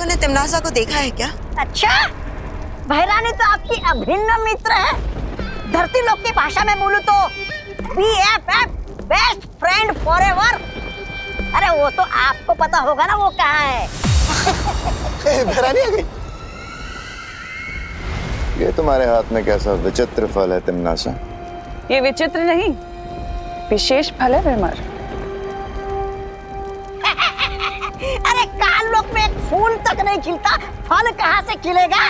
लोगों ने तिमनासा को देखा है क्या? अच्छा, बहरानी तो आपकी अभिन्न मित्र है। धरती लोक की भाषा में बोलूं तो BFF, बेस्ट फ्रेंड फॉरएवर। अरे वो तो आपको पता होगा ना वो कहाँ है। बहरानी आ गई। ये तुम्हारे हाथ में कैसा विचित्र फल है तिमनासा? ये विचित्र नहीं, विशेष फल है विमर। अरे काल लोक में एक फूल तक नहीं खिलता, फल कहाँ से खिलेगा?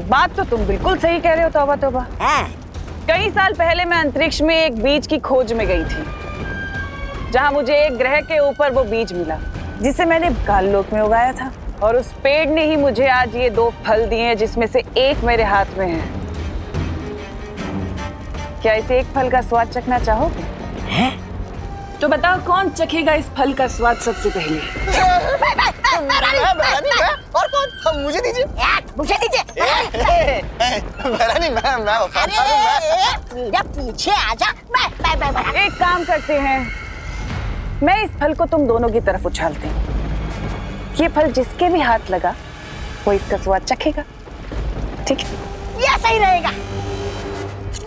बात तो तुम बिल्कुल सही कह रहे हो तौबा तौबा। कई साल पहले मैं अंतरिक्ष में एक बीज की खोज में गई थी, जहां मुझे एक ग्रह के ऊपर वो बीज मिला जिसे मैंने काल लोक में उगाया था, और उस पेड़ ने ही मुझे आज ये 2 फल दिए हैं, जिसमें से एक मेरे हाथ में है। क्या इसे एक फल का स्वाद चखना चाहोगे? तो बताओ कौन चखेगा इस फल का स्वाद सबसे पहले? और कौन? मुझे दीजिए। मुझे दीजिए। बहरानी मैं मेरा पीछे आजा। मैं एक काम करते हैं, मैं इस फल को तुम दोनों की तरफ उछालती हूँ। ये फल जिसके भी हाथ लगा वो इसका स्वाद चखेगा, ठीक है? ये सही रहेगा।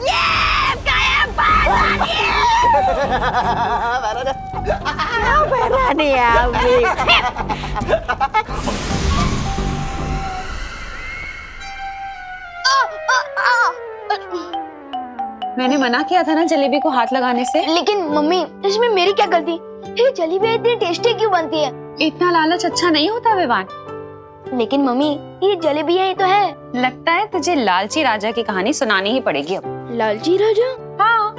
ये बहरानी आ गई। मैंने मना किया था ना जलेबी को हाथ लगाने से। लेकिन मम्मी, इसमें मेरी क्या गलती? ये जलेबी इतनी टेस्टी क्यों बनती है? इतना लालच अच्छा नहीं होता विवान। लेकिन मम्मी, ये जलेबियां ही तो है। लगता है तुझे लालची राजा की कहानी सुनानी ही पड़ेगी अब। लालची राजा? हाँ,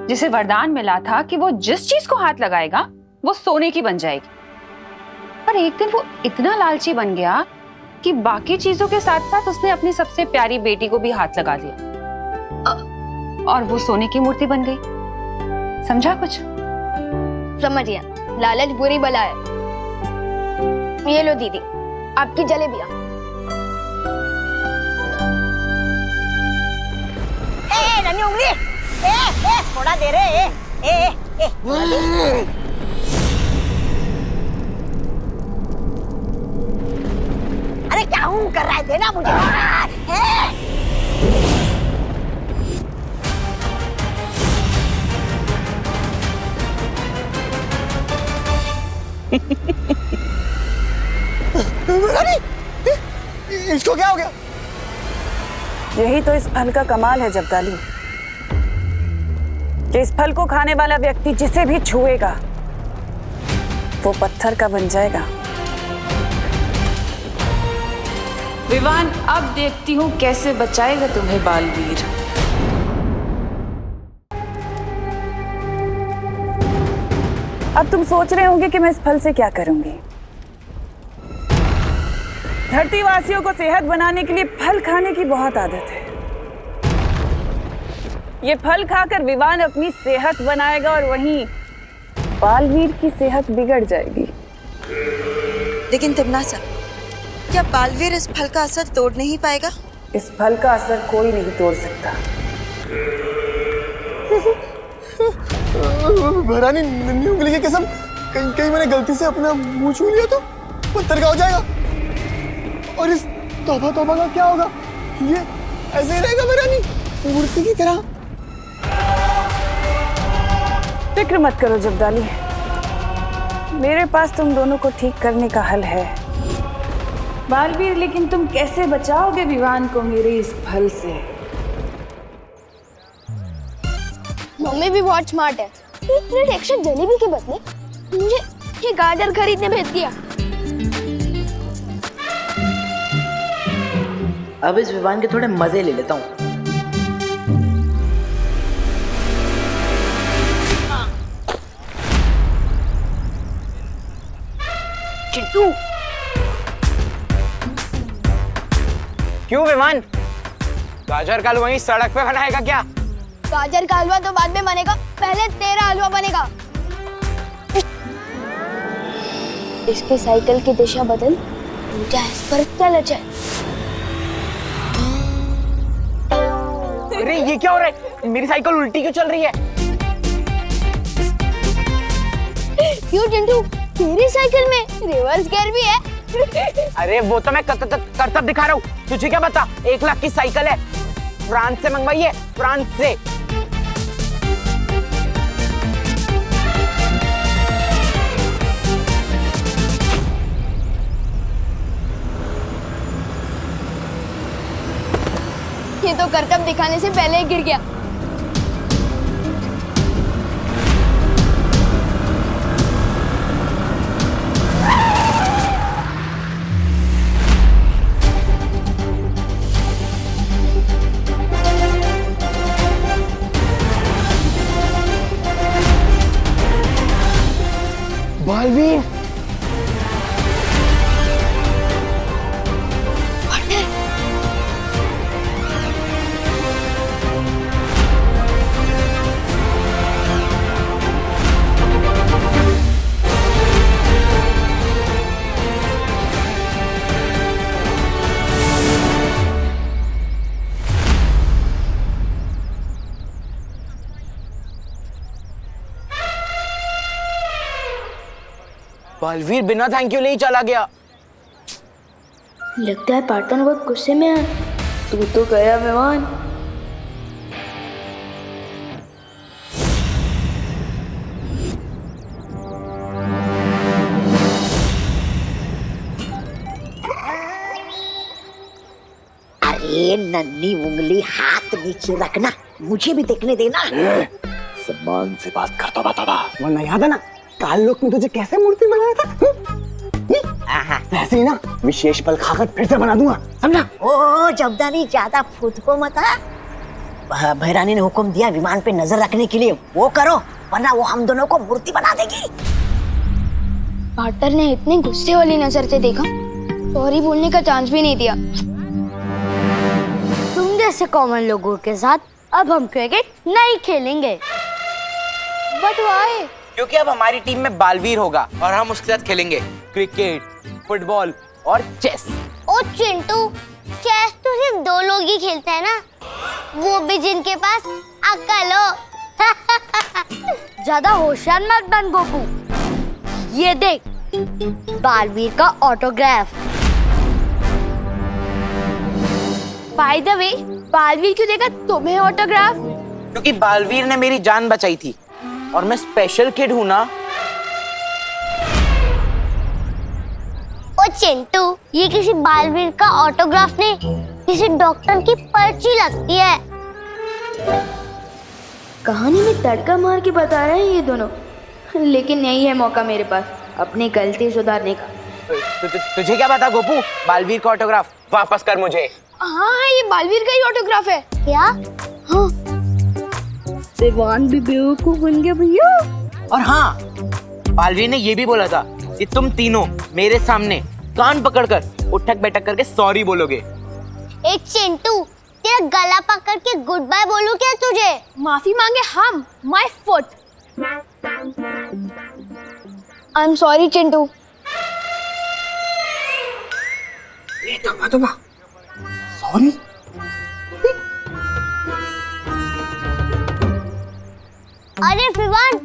जिसे वरदान मिला था कि वो जिस चीज को हाथ लगाएगा वो सोने की बन जाएगी। पर एक दिन वो इतना लालची बन गया कि बाकी चीजों के साथ साथ उसने अपनी सबसे प्यारी बेटी को भी हाथ लगा दिया, और वो सोने की मूर्ति बन गई। समझा कुछ? समझ गया। लालच बुरी बला है। ये लो दीदी, आपकी जलेबियां। नन्ही उंगली, थोड़ा दे रे। अरे क्या हूँ कर रहा है? देना मुझे। इसको क्या हो गया? यही तो इस फल का कमाल है जब्दाली, कि इस फल को खाने वाला व्यक्ति जिसे भी छुएगा वो पत्थर का बन जाएगा। विवान, अब देखती हूँ कैसे बचाएगा तुम्हें बालवीर। अब तुम सोच रहे होंगे कि मैं इस फल से क्या करूंगी। धरती वासियों को सेहत बनाने के लिए फल खाने की बहुत आदत है। ये फल खाकर विवान अपनी सेहत बनाएगा और वहीं बालवीर की सेहत बिगड़ जाएगी। लेकिन तिमनासा, क्या बालवीर इस फल का असर तोड़ नहीं पाएगा? इस फल का असर कोई नहीं तोड़ सकता। बहरानी, नन्ही उंगली की कसम, कहीं मैंने गलती से अपना मुंह छू लिया तो पत्थर का हो जाएगा। और इस तौबा तौबा का क्या होगा? ये ऐसे ही रहेगा बहरानी, मूर्ति की तरह। फिक्र मत करो जब्दाली, मेरे पास तुम दोनों को ठीक करने का हल है। बालवीर, लेकिन तुम कैसे बचाओगे विवान को मेरे इस फल से? मम्मी भी बहुत स्मार्ट है। एक प्लेट एक्स्ट्रा जलेबी के बदले मुझे ये गाजर खरीदने भेज दिया। अब इस विवान के थोड़े मजे ले लेता हूँ। चिंटू, क्यों विमान? गाजर का हलवा वहीं सड़क पे बनाएगा क्या? गाजर का हलवा तो बाद में बनेगा, पहले तेरा हलवा बनेगा। इसके साइकिल की दिशा बदल, ऊंचा इस पर चल जाए। अरे ये क्या हो रहा है? मेरी साइकिल उल्टी क्यों चल रही है? क्यों चिंटू, तेरी साइकिल में रिवर्स गियर भी है? अरे वो तो मैं करतब दिखा रहा हूँ, तुझे क्या पता? 1 लाख की साइकिल है, फ्रांस से मंगवाई है, फ्रांस से। ये तो करतब दिखाने से पहले ही गिर गया। बालवीर, बालवीर बिना थैंक यू ले ही चला गया। लगता है पार्टनर बहुत गुस्से में है। तू तो गया विवान। अरे नन्ही उंगली हाथ नीचे रखना, मुझे भी देखने देना। सम्मान से बात करता बताबा। वरना याद है ना काल लोक में तुझे कैसे मूर्ति बनाया था? वैसे ही ना विशेष पल खाकर फिर से बना दूंगा, समझा? ओ जबदानी ज्यादा फूट को मत। भैरानी ने हुक्म दिया विमान पे नजर रखने के लिए, वो करो वरना वो हम दोनों को मूर्ति बना देगी। पार्टनर ने इतने गुस्से वाली नजर से देखा, सॉरी बोलने का चांस भी नहीं दिया। तुम जैसे कॉमन लोगों के साथ अब हम क्रिकेट नहीं खेलेंगे। But why? क्योंकि अब हमारी टीम में बालवीर होगा और हम उसके साथ खेलेंगे क्रिकेट, फुटबॉल और चेस। ओ चिंटू, चेस तो सिर्फ 2 लोग ही खेलते हैं ना, वो भी जिनके पास अक्ल हो। ज्यादा होशियार मत बन गोपू। ये देख बालवीर का autograph. By the way, Baalveer क्यों देगा तुम्हें ऑटोग्राफ? क्योंकि बालवीर ने मेरी जान बचाई थी और मैं स्पेशल किड हूँ ना। ओ चिंटू, ये किसी बालवीर का ऑटोग्राफ नहीं, किसी डॉक्टर की पर्ची लगती है। कहानी में तड़का मार के बता रहे हैं ये दोनों, लेकिन यही है मौका मेरे पास अपनी गलती सुधारने का। तुझे क्या पता गोपू? बालवीर का ऑटोग्राफ वापस कर मुझे। हाँ, ये बालवीर का ही ऑटोग्राफ है। क्या? हाँ, विवान भी बेवकूफ बन गया भैया। और हाँ, बालवीर ने ये भी बोला था कि तुम तीनों मेरे सामने कान पकड़कर उठक बैठक करके सॉरी बोलोगे। ए चिंटू, तेरा गला पकड़ के गुड बाय बोलूं क्या तुझे? माफी मांगे हम, my foot. I am sorry Chintu. Sorry? अरे विवान,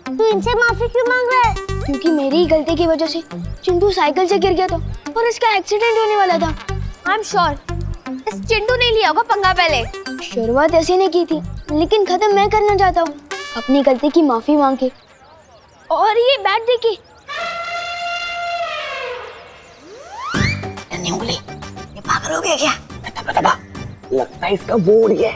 तू इनसे माफी क्यों मांग रहा है? क्योंकि मेरी ही गलती की वजह से चिंटू साइकिल से गिर गया था और इसका एक्सीडेंट होने वाला था। आई एम श्योर इस चिंटू ने लिया होगा पंगा पहले। शुरुआत ऐसी ने की थी, लेकिन खत्म मैं करना चाहता हूँ अपनी गलती की माफी मांग के। और ये बैट देखिए। नन्ही उंगली, ये पागल हो गया क्या? बता, लगता है इसका बोर्ड ही है।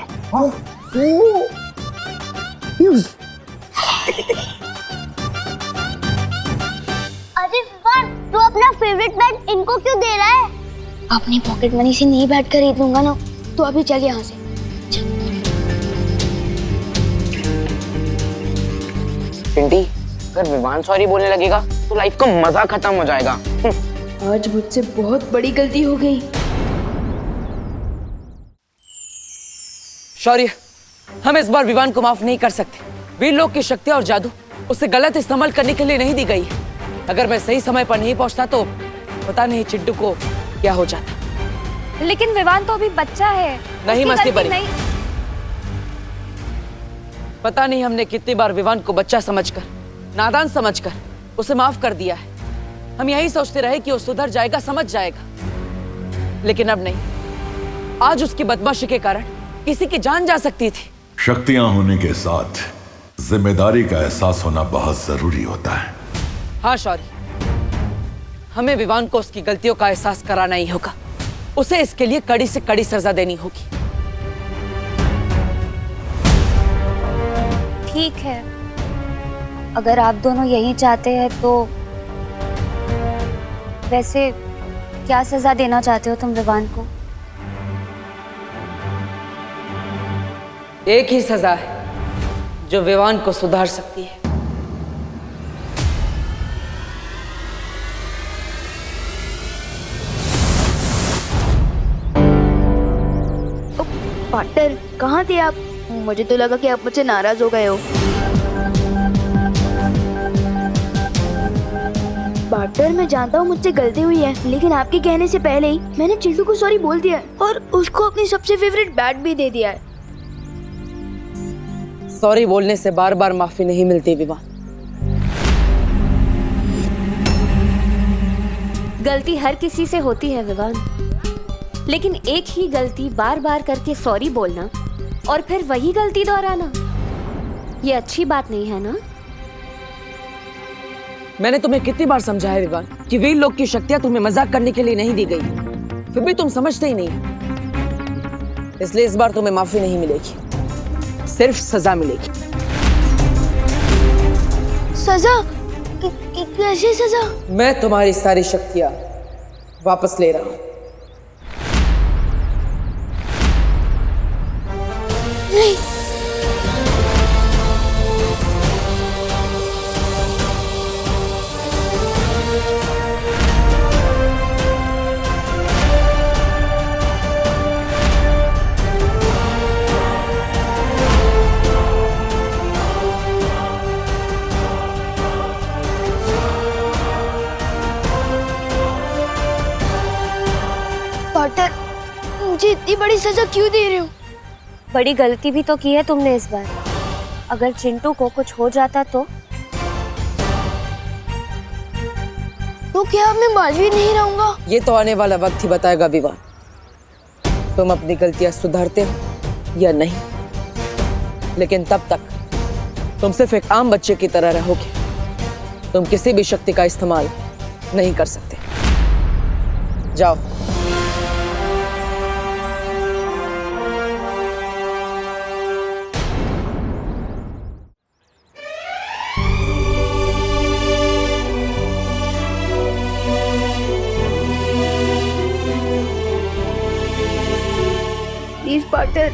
अरे विवान, तू अपना फेवरेट बैट इनको क्यों दे रहा है? अपनी पॉकेट मनी से नहीं बैट खरीद लूंगा ना, तो अभी चल यहाँ से। पिंटी, अगर विवान सॉरी बोलने लगेगा तो लाइफ का मजा खत्म हो जाएगा। आज मुझसे बहुत बड़ी गलती हो गई। शौर्य, हम इस बार विवान को माफ नहीं कर सकते। वीर लोग की शक्ति और जादू उसे गलत इस्तेमाल करने के लिए नहीं दी गई है। अगर मैं सही समय पर नहीं पहुंचता तो पता नहीं चिंटू को क्या हो जाता। लेकिन विवान तो अभी बच्चा है। नहीं उसकी मस्ती गलती बनी। पता नहीं हमने कितनी बार विवान को बच्चा समझकर, नादान समझकर उसे माफ कर दिया है, हम यही सोचते रहे कि वो सुधर जाएगा, समझ जाएगा, लेकिन अब नहीं। आज उसकी बदमाशी के कारण किसी की जान जा सकती थी। शक्तियां होने के साथ जिम्मेदारी का एहसास होना बहुत जरूरी होता है। हाँ शौर्य, हमें विवान को उसकी गलतियों का एहसास कराना ही होगा। उसे इसके लिए कड़ी से कड़ी सजा देनी होगी। ठीक है, अगर आप दोनों यही चाहते हैं तो वैसे क्या सजा देना चाहते हो तुम विवान को? एक ही सजा है जो विवान को सुधार सकती है। पार्टनर, कहाँ थे आप? मुझे तो लगा कि आप मुझसे नाराज हो गए हो। पार्टनर, मैं जानता हूँ मुझसे गलती हुई है, लेकिन आपके कहने से पहले ही मैंने चिंटू को सॉरी बोल दिया है और उसको अपनी सबसे फेवरेट बैट भी दे दिया है। सॉरी बोलने से बार बार माफी नहीं मिलती विवान। गलती हर किसी से होती है विवान, लेकिन एक ही गलती बार बार करके सॉरी बोलना और फिर वही गलती दोहराना, ये अच्छी बात नहीं है ना? मैंने तुम्हें कितनी बार समझाया विवान कि वीर लोग की शक्तियां तुम्हें मजाक करने के लिए नहीं दी गई, फिर भी तुम समझते ही नहीं। इसलिए इस बार तुम्हें माफी नहीं मिलेगी, सिर्फ सजा मिलेगी। सजा? कैसी सजा? मैं तुम्हारी सारी शक्तियां वापस ले रहा हूं। नहीं, पार्टनर, मुझे इतनी बड़ी सजा क्यों दे रहे हो? बड़ी गलती भी तो की है तुमने इस बार। अगर चिंटू को कुछ हो जाता तो क्या मैं मालवीर नहीं रहूंगा? ये तो आने वाला वक्त ही बताएगा विवान, तुम अपनी गलतियां सुधारते हो या नहीं। लेकिन तब तक तुम सिर्फ एक आम बच्चे की तरह रहोगे। तुम किसी भी शक्ति का इस्तेमाल नहीं कर सकते। जाओ। प्लीज पार्टनर,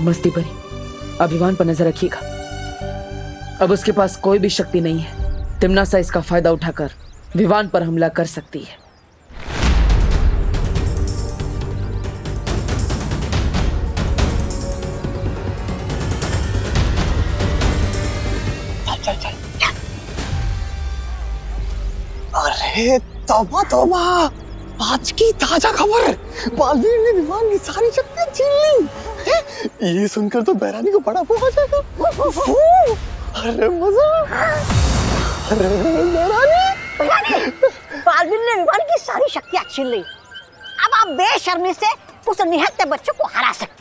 मस्ती भरी अभिमान पर नजर रखिएगा। अब उसके पास कोई भी शक्ति नहीं है। तिम्नासा इसका फायदा उठाकर विवान पर हमला कर सकती है। अरे तौबा तौबा, आज की ताजा खबर, बालवीर ने विवान की सारी शक्तियां छीन ली हैं? ये सुनकर तो बैरानी को बड़ा वो आ जाएगा। अरे मजा। अरे बैरानी, बालवीर ने विवान की सारी शक्तियां छीन ली। अब आप बेशर्मी से उस निहत्थे बच्चे को हरा सकती।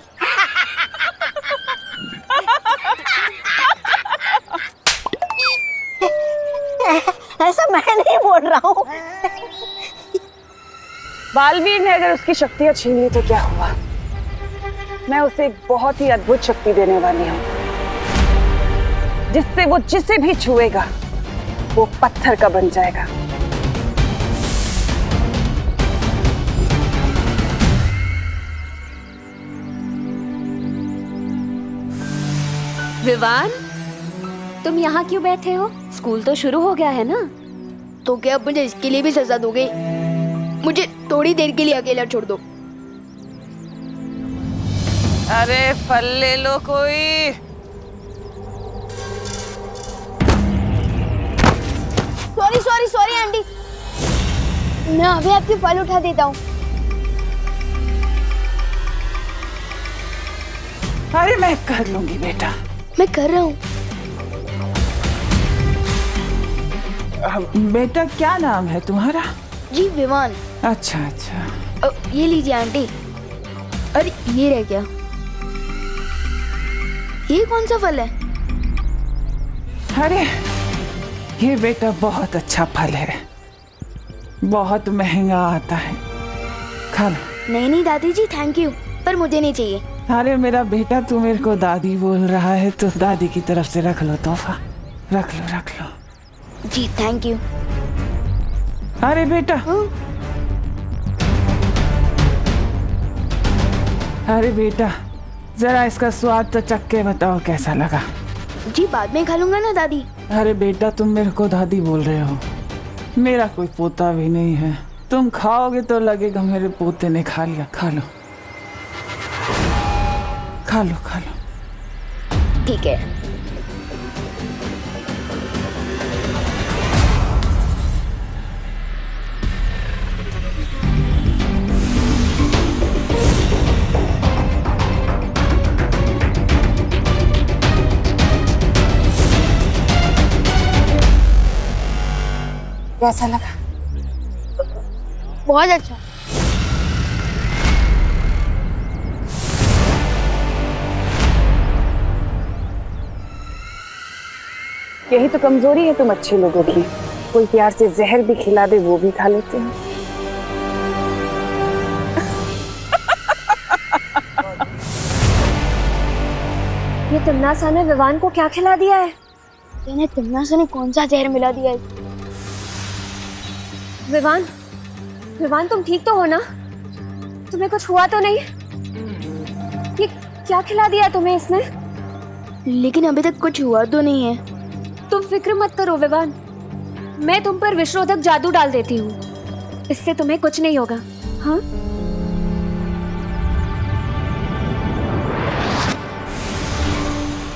ऐसा मैं नहीं बोल रहा हूँ। बालवीर ने अगर उसकी शक्तियां छीन ली तो क्या हुआ? मैं उसे एक बहुत ही अद्भुत शक्ति देने वाली हूँ, जिससे वो जिसे भी छुएगा वो पत्थर का बन जाएगा। विवान, तुम यहाँ क्यों बैठे हो? स्कूल तो शुरू हो गया है ना? तो क्या आप मुझे इसके लिए भी सजा दोगे? मुझे थोड़ी देर के लिए अकेला छोड़ दो। अरे फल ले लो कोई। सॉरी सॉरी सॉरी आंटी, मैं अभी आपके फल उठा देता हूँ। अरे मैं कर लूंगी बेटा। मैं कर रहा हूँ। बेटा क्या नाम है तुम्हारा? जी विवान। अच्छा अच्छा। ये लीजिए आंटी। अरे ये रह गया। ये कौन सा फल है? अरे ये बेटा बहुत अच्छा फल है, बहुत महंगा आता है, खा लो। नहीं नहीं दादी जी थैंक यू, पर मुझे नहीं चाहिए। अरे मेरा बेटा तू मेरे को दादी बोल रहा है तो दादी की तरफ से रख लो तोहफा, रख लो रख लो। जी थैंक यू। अरे बेटा अरे बेटा जरा इसका स्वाद तो चख के बताओ कैसा लगा। जी बाद में खा लूंगा ना दादी। अरे बेटा तुम मेरे को दादी बोल रहे हो, मेरा कोई पोता भी नहीं है, तुम खाओगे तो लगेगा मेरे पोते ने खा लिया। खा लो खा लो खा लो। ठीक है। कैसा लगा? बहुत अच्छा। यही तो कमजोरी है तुम अच्छे लोगों की, कोई प्यार से जहर भी खिला दे वो भी खा लेते हैं। ये तिमनासा ने विवान को क्या खिला दिया है? इन्हें तिमनासा ने कौन सा जहर मिला दिया है? विवान, विवान तुम ठीक तो हो ना? तुम्हें कुछ हुआ तो नहीं? ये क्या खिला दिया तुम्हें इसने? लेकिन अभी तक कुछ हुआ तो नहीं है। तुम फिक्र मत करो विवान, मैं तुम पर विषरोधक जादू डाल देती हूँ, इससे तुम्हें कुछ नहीं होगा। हाँ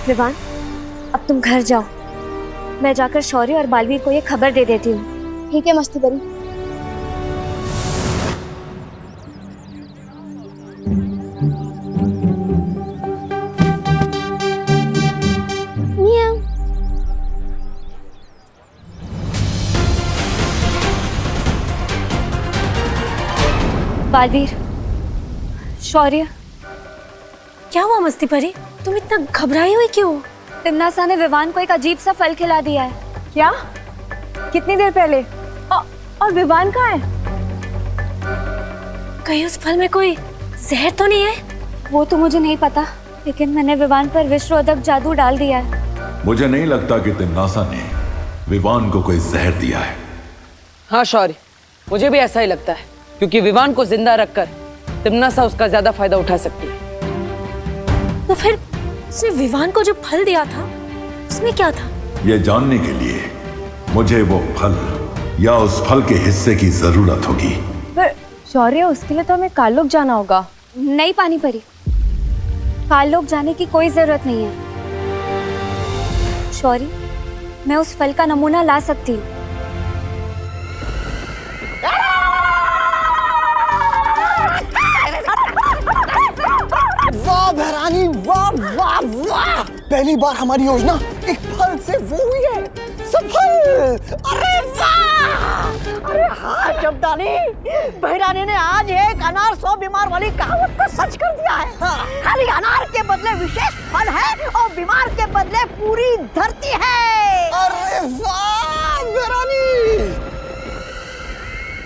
विवान, अब तुम घर जाओ, मैं जाकर शौर्य और बालवीर को ये खबर दे देती हूँ। ठीक है मस्ती बड़ी। बालवीर, शौर्य, क्या हुआ मस्ती परी? तुम इतना घबराई हुई क्यों? तिमनासा ने विवान को एक अजीब सा फल खिला दिया है। क्या? कितनी देर पहले? और विवान कहाँ है? कहीं उस फल में कोई जहर तो नहीं है? वो तो मुझे नहीं पता, लेकिन मैंने विवान पर विषरोधक जादू डाल दिया है। मुझे नहीं लगता कि तिमनासा ने विवान को कोई जहर दिया है। हाँ शौर्य, मुझे भी ऐसा ही लगता है, क्योंकि विवान को जिंदा रखकर तिमनासा उसका ज्यादा फायदा उठा सकती है। तो फिर उसने विवान को जो फल दिया था उसमें क्या था? यह जानने के लिए मुझे वो फल या उस फल के हिस्से की जरूरत होगी। पर शौर्य, उसके लिए तो हमें काललोक जाना होगा। नहीं पानी परी, काललोक जाने की कोई जरूरत नहीं है। शौर्य, मैं उस फल का नमूना ला सकती हूँ। वाह भैरानी, वाह वाह वाह! पहली बार हमारी योजना एक फल से वो हुई है सफल। अरे वाह! अरे हाँ शब्दानी, बहरानी ने आज एक अनार 100 बीमार वाली कहावत को सच कर दिया है। खाली अनार के बदले विशेष फल है और बीमार के बदले पूरी धरती है। अरे वाह बहरानी!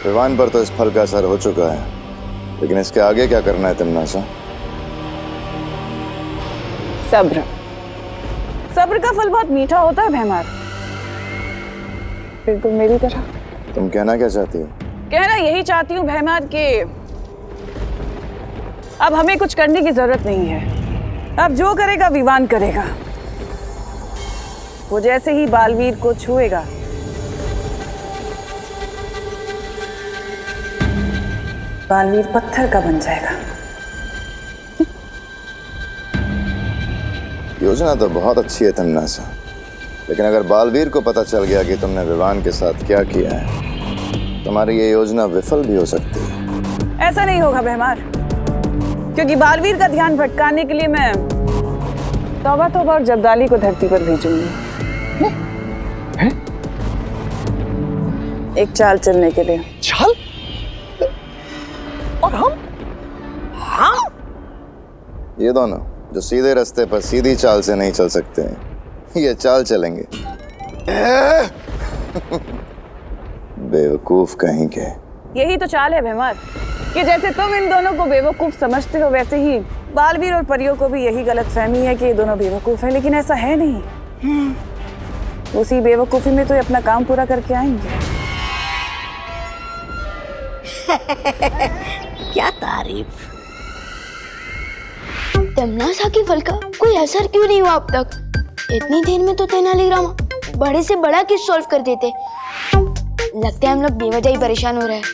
विवान पर तो इस फल का असर हो चुका है, लेकिन इसके आगे क्या करना है तिमनासा? सब्र। सब्र का फल बहुत मीठा होता है भैमार, बिल्कुल मेरी तरह। तुम कहना क्या चाहती हो? कहना यही चाहती हूँ भैमार कि अब हमें कुछ करने की जरूरत नहीं है। अब जो करेगा विवान करेगा। वो जैसे ही बालवीर को छुएगा बालवीर पत्थर का बन जाएगा। योजना तो बहुत अच्छी है तिमनासा, लेकिन अगर बालवीर को पता चल गया कि तुमने विवान के साथ क्या किया है, तुम्हारी ये योजना विफल भी हो सकती है। ऐसा नहीं होगा भैमार, क्योंकि बालवीर का ध्यान भटकाने के लिए मैं तौबा तौबा और जब्दाली को धरती पर भेजूंगी। एक चाल चलने के लिए। चाल? और हम? ये दोनों जो सीधे रास्ते पर सीधी चाल से नहीं चल सकते हैं, ये चाल चलेंगे। बेवकूफ कहीं के। यही तो चाल है भीमर, कि जैसे तुम इन दोनों को बेवकूफ समझते हो वैसे ही बालवीर और परियों को भी यही गलतफहमी है कि ये दोनों बेवकूफ हैं, लेकिन ऐसा है नहीं। उसी बेवकूफी में तो ये अपना काम पूरा करके आएंगे। क्या तारीफ। तमन्ना की फल का कोई असर क्यों नहीं हुआ अब तक? इतनी देर में तो तेनालीराम बड़े से बड़ा केस सॉल्व कर देते। लगता है हम लोग बेवजह ही परेशान हो रहे हैं।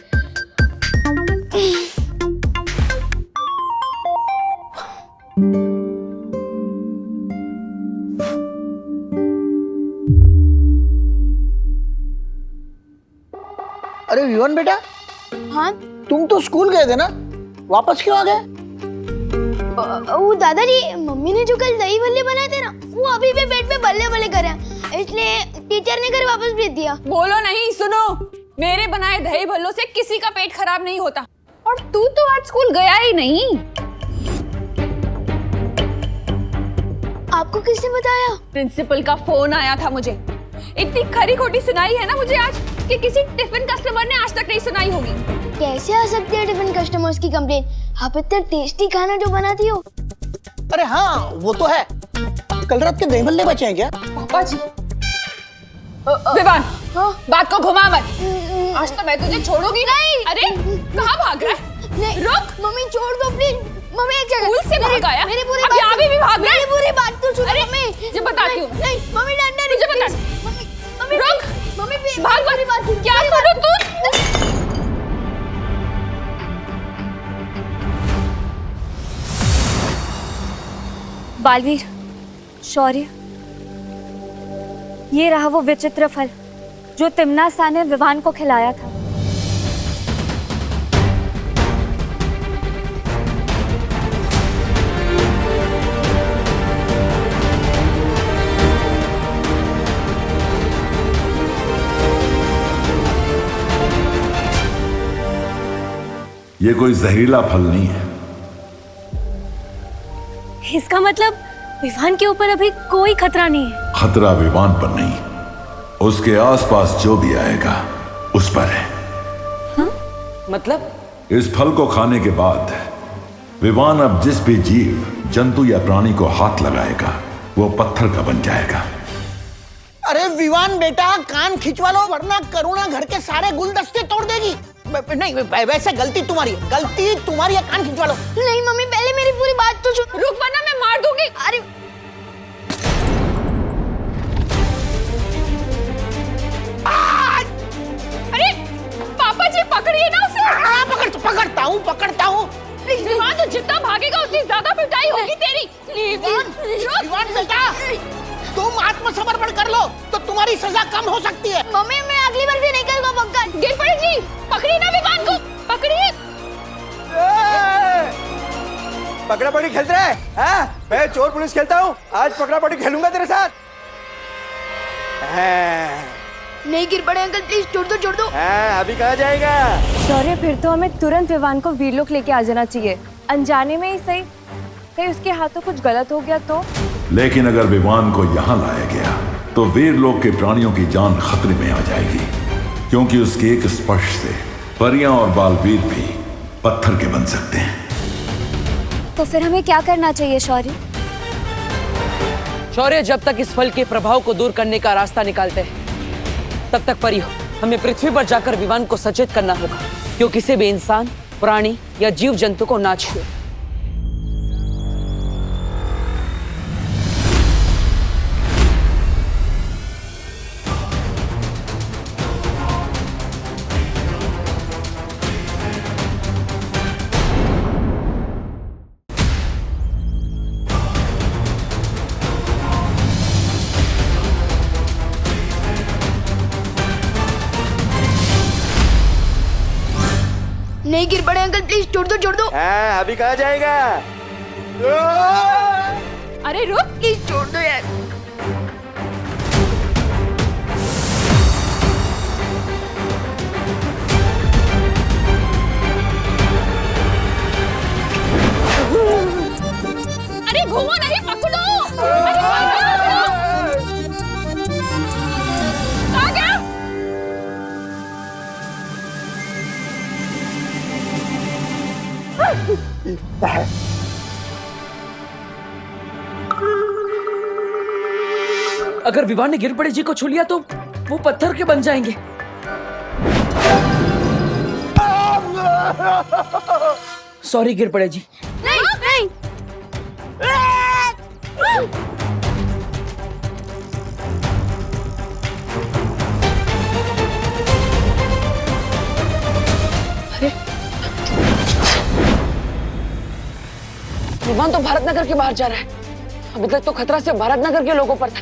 अरे विवान बेटा, हाँ तुम तो स्कूल गए थे ना, वापस क्यों आ गए? वो दादाजी, मम्मी ने जो कल दही भल्ले बनाए थे ना, वो अभी भी पेट में बल्ले बल्ले कर रहे हैं, इसलिए टीचर ने घर वापस भेज दिया। बोलो नहीं, सुनो, मेरे बनाए दही भल्लों से किसी का पेट खराब नहीं होता। और तू तो आज स्कूल गया ही नहीं। आपको किसने बताया? प्रिंसिपल का फोन आया था मुझे। इतनी खरी खोटी सुनाई है ना मुझे आज कि किसी टिफिन कस्टमर ने आज तक नहीं सुनाई होगी। कैसे आ सकती है टिफिन कस्टमर्स की कंप्लेन? आप इतना टेस्टी खाना जो बनाती हो। अरे हाँ, वो तो है। कल रात के दही भल्ले बचे हैं क्या? पापा जी। विवान, बात को घुमा मत। आज तो मैं तुझे छोड़ूंगी नहीं। अरे कहाँ भाग रहा है? नहीं, रुक। मम्मी छोड़ दो प्लीज। मम्मी एक जगह। स्कूल से भाग आया? मेरी पूरी अब बात यहाँ भी भाग रहा है? मेरी पूरी बात तो सुनो अरे, मम्मी। ये बताती हूँ। नहीं, मम्मी डंडा नहीं। तुझे बता। मम्मी, मम्मी रुक। मम्मी भाग मेरी बात सुनो। क्या सुनो तू? बालवीर, शौर्य, ये रहा वो विचित्र फल जो तिम्नासा ने विवान को खिलाया था। ये कोई जहरीला फल नहीं है। इसका मतलब विवान के ऊपर अभी कोई खतरा नहीं है। खतरा विवान पर नहीं, उसके आसपास जो भी आएगा उस पर है। मतलब? इस फल को खाने के बाद विवान अब जिस भी जीव, जंतु या प्राणी को हाथ लगाएगा वो पत्थर का बन जाएगा। अरे विवान बेटा, कान खिंचवा लो वरना करुणा घर के सारे गुलदस्ते तोड़ देगी। नहीं, वैसे गलती तुम्हारी है, कान खिंचवा लो। नहीं मम्मी, पहले मेरी पूरी बात तो सुनो। रुक वरना मैं मार दूंगी। अरे अरे पापा जी, पकड़िए ना उसे। पकड़ता हूँ। विवान, तो जितना भागेगा उतनी ज्यादा पिटाई होगी तेरी। विवान बेटा, तुम आत्मसमर्पण कर लो तो तुम्हारी सजा कम हो सकती है। मम्मी, मैं अगली बार भी नहीं करूँगा पक्का। गिर पड़ी जी, पकड़िए ना विवान को, पकड़िए। पकड़ा पकड़ी खेलते रहे? हाँ? मैं चोर पुलिस खेलता हूँ, आज पकड़ा पकड़ी खेलूंगा तेरे साथ। नहीं गिर पड़े अंकल, प्लीज छोड़ दो। अभी कहाँ जाएगा? शौर्य, फिर तो हमें तुरंत विवान को वीरलोक लेके आ जाना चाहिए। अनजाने में ही सही, कहीं उसके हाथों कुछ गलत हो गया तो। लेकिन अगर विवान को यहाँ लाया गया तो वीरलोक के प्राणियों की जान खतरे में आ जाएगी, क्योंकि उसके एक स्पर्श से परियां और बालवीर भी पत्थर के बन सकते हैं। तो फिर हमें क्या करना चाहिए शौर्य? शौर्य, जब तक इस फल के प्रभाव को दूर करने का रास्ता निकालते हैं तब तक परियो हमें पृथ्वी पर जाकर विवान को सचेत करना होगा, क्यों किसी भी इंसान, प्राणी या जीव जंतु को ना छुए। नहीं गिर पड़े अंकल, प्लीज छोड़ दो। अभी कहाँ जाएगा? अरे रुक, प्लीज छोड़ दो यार। अरे घूमो नहीं, पकड़ो। आ गया। अगर विवान ने गिरपड़े जी को छू लिया तो वो पत्थर के बन जाएंगे। सॉरी गिरपड़े जी। नहीं नहीं। विवान तो भारत नगर के बाहर जा रहा है। अभी तक तो खतरा सिर्फ भारत नगर के लोगों पर था,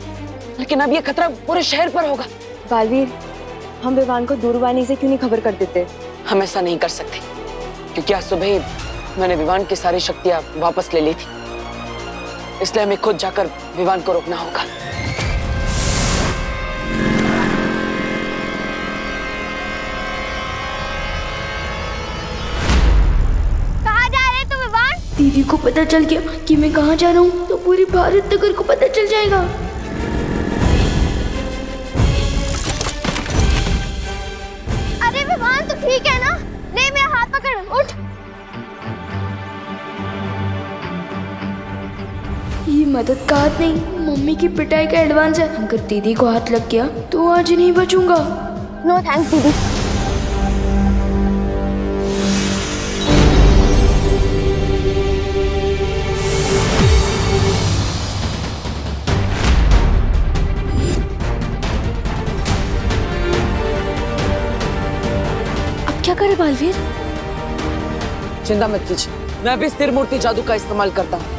लेकिन अब ये खतरा पूरे शहर पर होगा। बालवीर, हम विवान को दूरवाणी से क्यों नहीं खबर कर देते? हम ऐसा नहीं कर सकते, क्योंकि आज सुबह ही मैंने विवान की सारी शक्तियां वापस ले ली थी। इसलिए हमें खुद जाकर विवान को रोकना होगा। कहाँ जा रहे तू विवान? दीदी को पता चल गया कि मैं कहाँ जा रहा हूँ तो पूरी भारत नगर को पता चल जाएगा। अरे विवान तो ठीक है ना? ले मेरा हाथ पकड़, उठ। ये मदद का हाथ नहीं, मम्मी की पिटाई का एडवांस है। अगर दीदी को हाथ लग गया तो आज नहीं बचूंगा। नो थैंक्स दीदी। अब क्या करे बालवीर? चिंता मत कीजिए, मैं अभी स्थिर मूर्ति जादू का इस्तेमाल करता हूँ।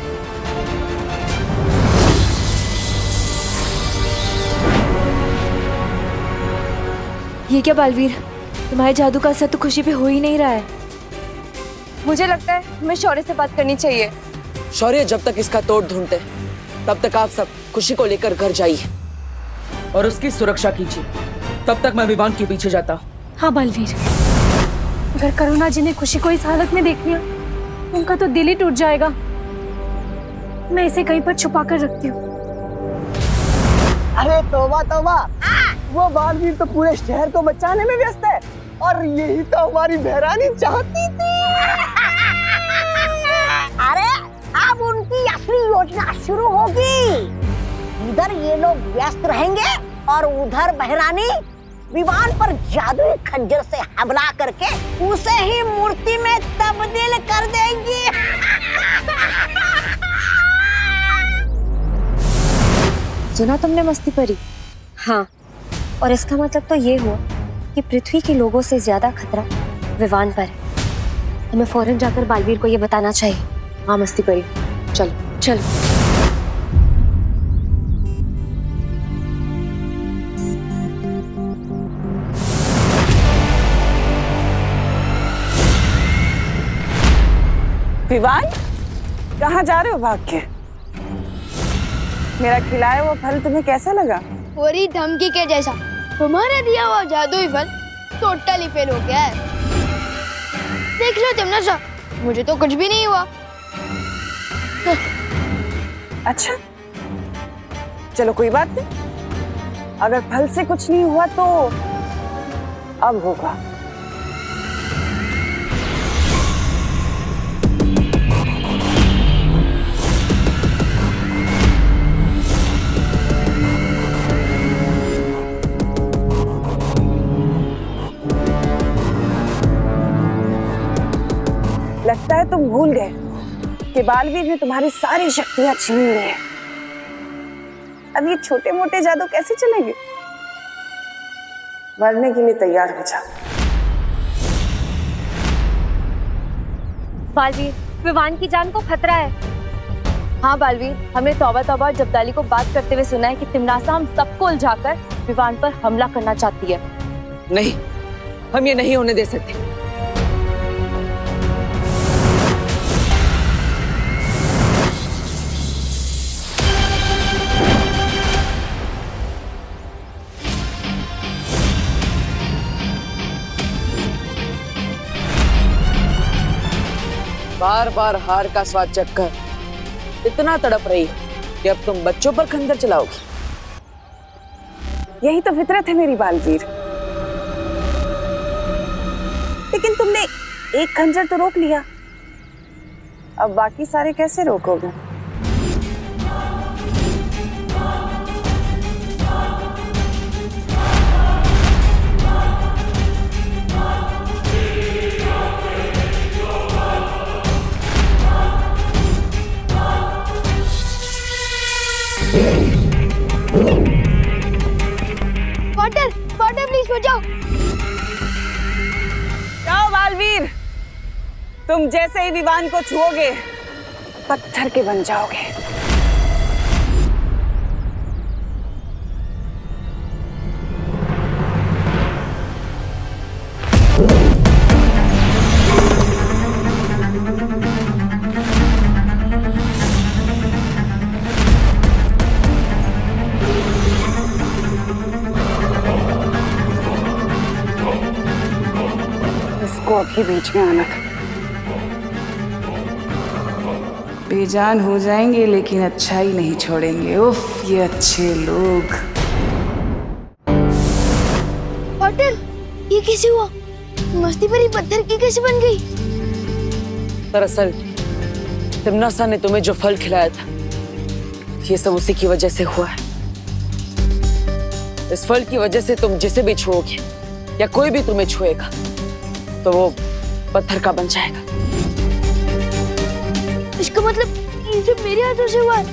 ये क्या बालवीर, तुम्हारे जादू का असर तो खुशी पे हो ही नहीं रहा है। मुझे लगता है हमें शौर्य से बात करनी चाहिए। शौर्य जब तक इसका तोड़ ढूंढते तब तक आप सब खुशी को लेकर घर जाइए और उसकी सुरक्षा कीजिए। तब तक मैं विवान के पीछे जाता हूँ। हाँ बालवीर, अगर करुणा जी ने खुशी को इस हालत में देख लिया उनका तो दिल ही टूट जाएगा। मैं इसे कहीं पर छुपा कर रखती हूँ। अरे तौबा तौबा, वो बालवीर तो पूरे शहर को बचाने में व्यस्त है और यही तो हमारी बहरानी चाहती थी। अरे अब उनकी असली योजना शुरू होगी। इधर ये लोग व्यस्त रहेंगे और उधर बहरानी विवान पर जादुई खंजर से हमला करके उसे ही मूर्ति में तब्दील कर देंगी। सुना तुमने मस्ती परी? हाँ, और इसका मतलब तो ये हुआ कि पृथ्वी के लोगों से ज्यादा खतरा विवान पर है। हमें फौरन जाकर बालवीर को ये बताना चाहिए। हाँ मस्ती परी, चलो चलो। विवान, कहाँ जा रहे हो भाग के? मेरा खिलाया हुआ फल तुम्हें कैसा लगा? पूरी धमकी के जैसा। तुम्हारा दिया हुआ जादुई फल टोटली फेल हो गया है। देख लो तिमनासा, मुझे तो कुछ भी नहीं हुआ। अच्छा, चलो कोई बात नहीं। अगर फल से कुछ नहीं हुआ तो अब होगा। लगता है तुम भूल गए कि बालवीर ने तुम्हारी सारी शक्तियां छीन ली है। अब ये छोटे मोटे जादू कैसे चलेंगे? मरने के लिए तैयार हो जाओ। बालवीर, विवान की जान को खतरा है। हाँ बालवीर, हमने तौबा तौबा और जब्दाली को बात करते हुए सुना है कि तिमनासा हम सबको उलझाकर विवान पर हमला करना चाहती है। नहीं, हम ये नहीं होने दे सकते। बार बार हार का स्वाद चखकर इतना तड़प रही हो कि अब तुम बच्चों पर खंजर चलाओगी। यही तो फितरत है मेरी बालवीर। लेकिन तुमने एक खंजर तो रोक लिया, अब बाकी सारे कैसे रोकोगे? वाटर वाटर प्लीज बचाओ। जाओ बालवीर, तुम जैसे ही विवान को छुओगे पत्थर के बन जाओगे। इसको अभी बीच में आना था। बेजान हो जाएंगे लेकिन अच्छा ही नहीं छोड़ेंगे। उफ, ये अच्छे लोग। वाटर, ये कैसे हुआ? मस्ती परी पत्थर की कैसे बन गई? दरअसल तिम्नासा ने तुम्हें जो फल खिलाया था, ये सब उसी की वजह से हुआ है। इस फल की वजह से तुम जिसे भी छुओगे या कोई भी तुम्हें छुएगा तो वो पत्थर का बन जाएगा। इसका मतलब ये सब मेरे हाथों से हुआ है?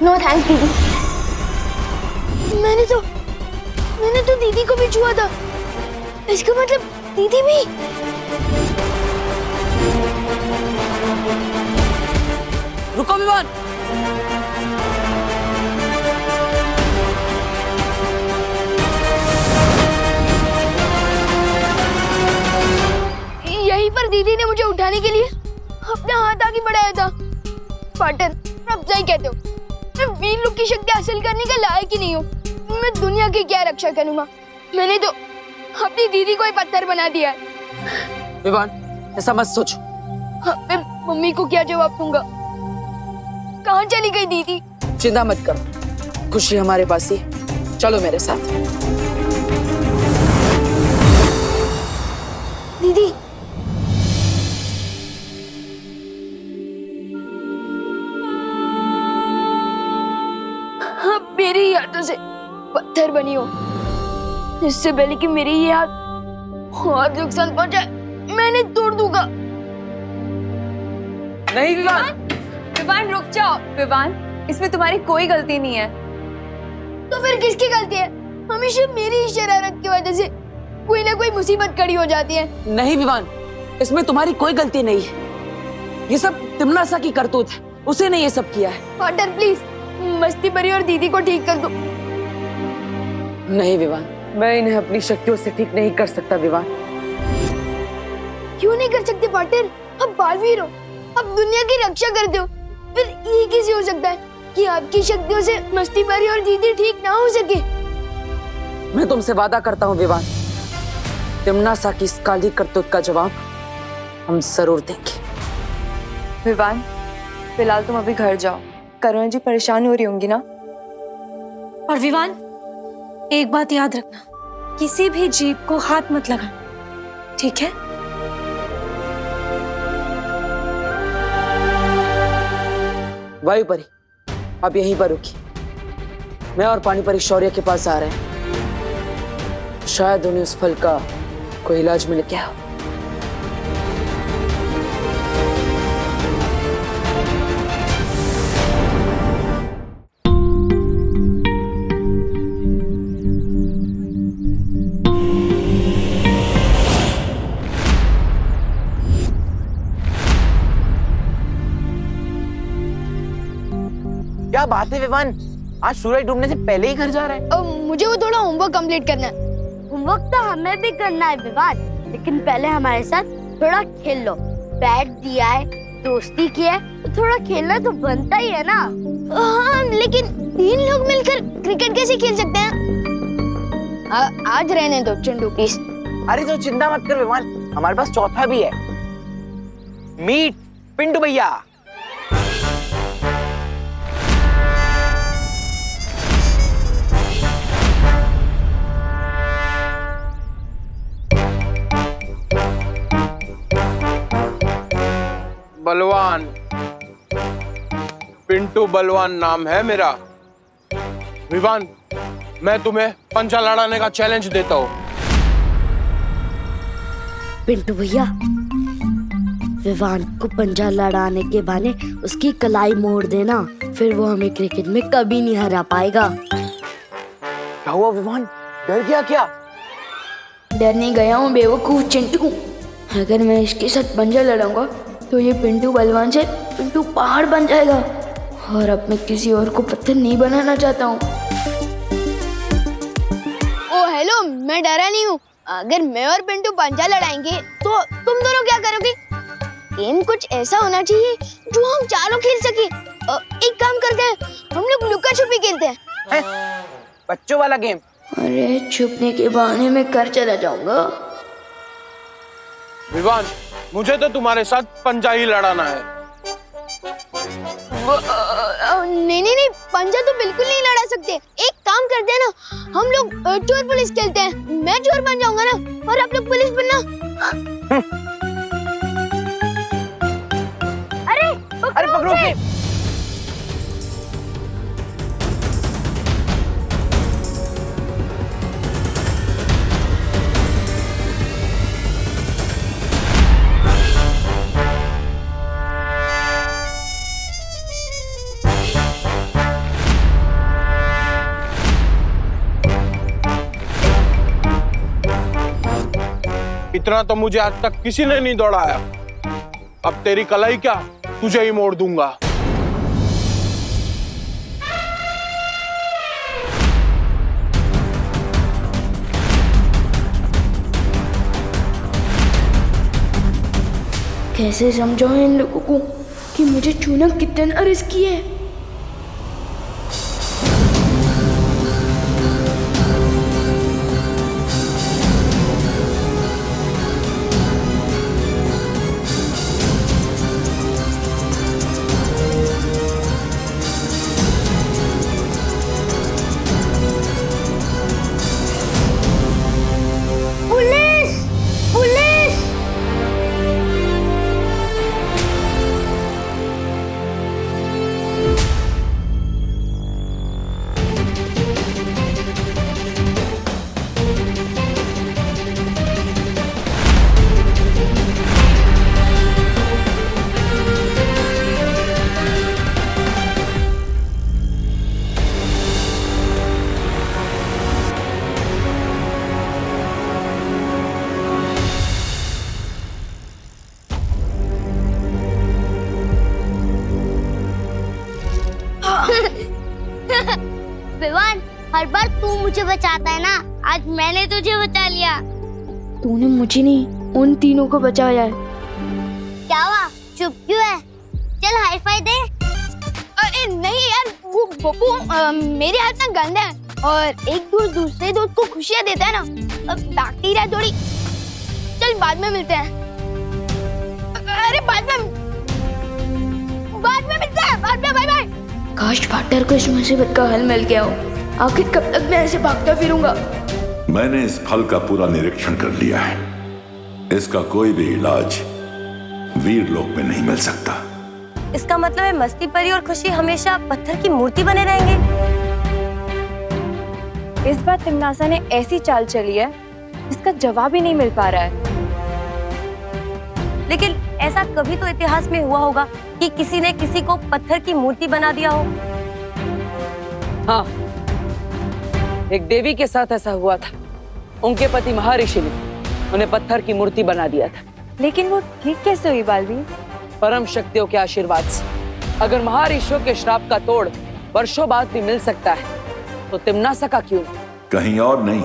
नो थैंक्स दीदी। मैंने तो दीदी को भी छुआ था। इसका मतलब दीदी भी। रुको विवान। यहीं पर दीदी ने मुझे उठाने के लिए अपना हाथ आगे बढ़ाया था। पार्टनर, अब सही कहते हो, मैं वीर लोग की शक्ति हासिल करने का लायक ही नहीं हूँ। मैं दुनिया की क्या रक्षा करूंगा? मैंने तो अपनी दीदी को ही पत्थर बना दिया है। विवान, ऐसा मत सोचो। मैं मम्मी को क्या जवाब दूंगा? कहाँ चली गई दीदी? चिंता मत करो, खुशी हमारे पास ही। चलो मेरे साथ। दीदी, आप मेरे ही हाथों से पत्थर बनी हो। इससे पहले कि मेरे ये हाथ और नुकसान पहुंचाए, मैंने तोड़ दूंगा। नहीं विवान। विवान रुक जाओ। विवान, इसमें तुम्हारी कोई गलती नहीं है। तो फिर किसकी गलती है? हमेशा मेरी ही शरारत की वजह से कोई ना कोई मुसीबत खड़ी हो जाती है। नहीं विवान, इसमें तुम्हारी कोई गलती नहीं है। ये सब तिम्नासा की करतूत है, उसे ने ये सब किया है। पार्टनर प्लीज, मस्ती परी और दीदी को ठीक कर दो। नहीं विवान, मैं इन्हें अपनी शक्तियों से ठीक नहीं कर सकता। विवान, क्यों नहीं कर सकते पार्टनर? अब बालवीर हो, अब दुनिया की रक्षा करते हो, फिर ये कैसे हो सकता है कि आपकी शक्तियों से मस्ती परी और दीदी ठीक ना हो सके? मैं तुमसे वादा करता हूँ विवान, तिम्नासा की इस काली करतूत का जवाब हम जरूर देंगे। विवान, फिलहाल तुम अभी घर जाओ। करुणा जी परेशान हो रही होंगी ना। और विवान, एक बात याद रखना, किसी भी जीव को हाथ मत लगाना, ठीक है? वायु परी, आप यहीं पर रुकी। मैं और पानी परी शौर्य के पास आ रहे हैं। शायद उन्हें उस फल का कोई इलाज मिल गया हो। क्या बात है विवान, आज सूरज डूबने से पहले ही घर जा रहा है? मुझे वो थोड़ा होमवर्क कंप्लीट करना है। होमवर्क तो हमें भी करना है विवान, लेकिन पहले हमारे साथ थोड़ा खेल लो। बैट दिया है, दोस्ती की है, तो थोड़ा खेलना तो बनता ही है ना। हाँ, लेकिन 3 लोग मिलकर क्रिकेट कैसे खेल सकते हैं? आज रहने दो चिंटू प्लीज। अरे तो चिंता मत कर विवान, हमारे पास चौथा भी है। मीट पिंटू भैया। बलवान, पिंटू बलवान नाम है मेरा। विवान, मैं तुम्हें पंचा लड़ाने का चैलेंज देता हूँ। पिंटू भैया, विवान को पंजा लड़ाने के बहाने उसकी कलाई मोड़ देना, फिर वो हमें क्रिकेट में कभी नहीं हरा पाएगा। क्या हुआ विवान, डर गया क्या? डर नहीं गया हूँ बेवकूफ चिंटू। अगर मैं इसके साथ पंजा लड़ाऊंगा तो ये पिंटू बलवान से पिंटू पहाड़ बन जाएगा, और अब मैं किसी और को पत्थर नहीं बनाना चाहता हूँ। ओ हेलो, मैं डरा नहीं हूँ। अगर मैं और पिंटू पंजा लड़ाएंगे तो तुम दोनों क्या करोगे? गेम कुछ ऐसा होना चाहिए जो हम चारों खेल सके। एक काम करते हैं, हम लोग लुका छुपी खेलते हैं। बच्चों वाला गेम। अरे छुपने के बहाने में घर चला जाऊंगा। विवान, मुझे तो तुम्हारे साथ पंजा ही लड़ाना है। नहीं, पंजा तो बिल्कुल नहीं लड़ा सकते। एक काम करते हैं ना, हम लोग चोर पुलिस खेलते हैं। मैं चोर बन जाऊंगा ना, और आप लोग पुलिस बनना। अरे पकड़ो उसे। इतना तो मुझे आज तक किसी ने नहीं दौड़ाया। अब तेरी कलाई क्या, तुझे ही मोड़ दूंगा। कैसे समझाऊं इन लोगों को कि मुझे छूना कितना रिस्की है। विवान, हर बार तू मुझे बचाता है ना, आज मैंने तुझे बचा लिया। तूने मुझे नहीं, उन तीनों को बचाया है। क्या हुआ, चुप क्यों है? चल हाई फाई दे। अरे नहीं यार, वो बब्बू मेरे हाथ ना गंदा है, और एक दोस्त दूसरे दोस्त को खुशियाँ देता है ना, बैक्टीरिया थोड़ी। चल बाद में मिलते हैं। अरे बाद में मिलते हैं, बाद में, बाय बाय। काश पार्टनर को इस मुसीबत का हल मिल गया हो। आखिर कब तक मैं ऐसे भागता फिरूंगा? मैंने इस फल का पूरा निरीक्षण कर लिया है। इसका कोई भी इलाज वीर लोक में नहीं मिल सकता। इसका मतलब है मस्ती परी और खुशी हमेशा पत्थर की मूर्ति बने रहेंगे। इस बार तिमनासा ने ऐसी चाल चली है जिसका जवाब ही नहीं मिल पा रहा है। लेकिन ऐसा कभी तो इतिहास में हुआ होगा कि किसी ने किसी को पत्थर की मूर्ति बना दिया हो। हाँ, एक देवी के साथ ऐसा हुआ था। उनके पति महर्षि ने उन्हें पत्थर की मूर्ति बना दिया था। लेकिन वो ठीक कैसे हुई बालवीर? परम शक्तियों के आशीर्वाद से। अगर महर्षियों के श्राप का तोड़ वर्षों बाद भी मिल सकता है तो तिमनासा का क्यों? कहीं और नहीं,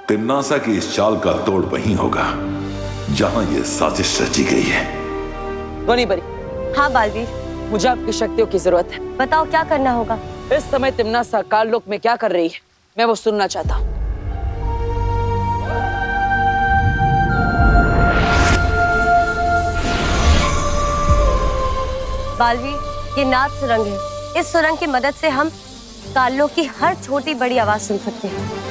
तिमनासा की इस चाल का तोड़ वहीं होगा जहां ये साजिश रची गई है। ध्वनि परी। हाँ बालवीर, मुझे आपकी शक्तियों की जरूरत है। बताओ क्या करना होगा। इस समय तिमनासा काललोक में क्या कर रही है, मैं वो सुनना चाहता हूँ। बालवीर, ये नाद सुरंग है। इस सुरंग की मदद से हम कालों की हर छोटी बड़ी आवाज सुन सकते हैं।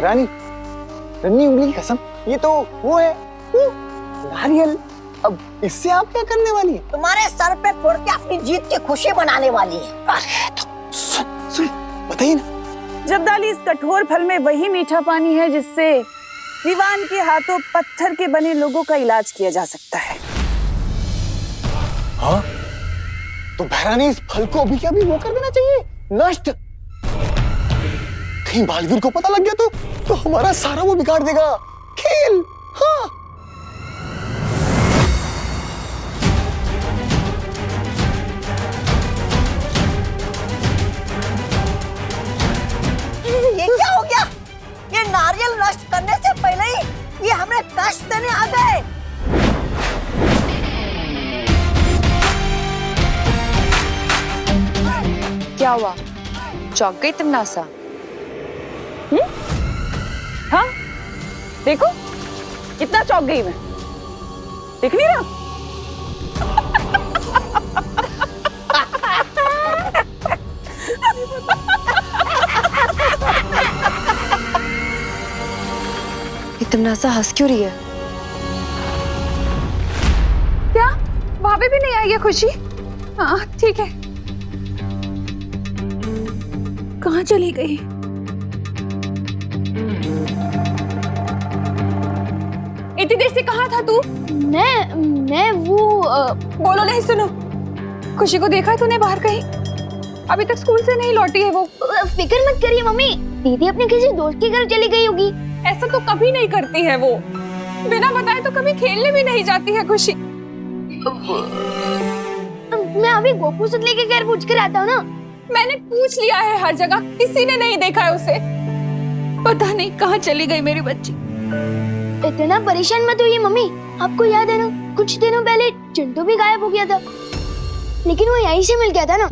रानी, रन्नी उंगली की कसम, ये तो वो है, वो नारियल। अब इससे आप क्या करने वाली है? तुम्हारे सर पे फोड़ के अपनी जीत की खुशी मनाने वाली है। अरे तो सुन, बताइए ना। जब्दाली, इस कठोर फल में वही मीठा पानी है जिससे विवान के हाथों पत्थर के बने लोगों का इलाज किया जा सकता है। हाँ? तो भैरानी, इस फल को अभी क्या अभी वो कर देना चाहिए, नष्ट। कहीं बालवीर को पता लग गया तो हमारा सारा वो बिगाड़ देगा खेल। हाँ। ये क्या हो गया? ये नारियल नष्ट करने से पहले ही ये हमें कष्ट देने आ गए। क्या हुआ? चौंक गई तुम नासा? हाँ, देखो कितना चौंक गई मैं। दिख नहीं रहा? तुम नासा हंस क्यों रही है? क्या भाभी भी नहीं आई है खुशी? हाँ ठीक है। कहाँ चली गई? इतनी देर से कहाँ था तू? मैं वो बोलो नहीं, सुनो। खुशी को देखा है तूने बाहर कहीं? अभी तक स्कूल से नहीं लौटी है वो। फिक्र मत करिए मम्मी, दीदी अपने किसी दोस्त के घर चली गई होगी। ऐसा तो कभी नहीं करती है वो, बिना बताए तो कभी खेलने भी नहीं जाती है खुशी। मैं अभी गोपू से लेके घर पूछ कर आता हूँ ना। मैंने पूछ लिया है हर जगह, किसी ने नहीं देखा है उसे। पता नहीं कहाँ चली गई मेरी बच्ची। इतना परेशान मत होइए मम्मी, आपको याद है ना कुछ दिनों पहले चिंटू भी गायब हो गया था, लेकिन वो यहीं से मिल गया था ना।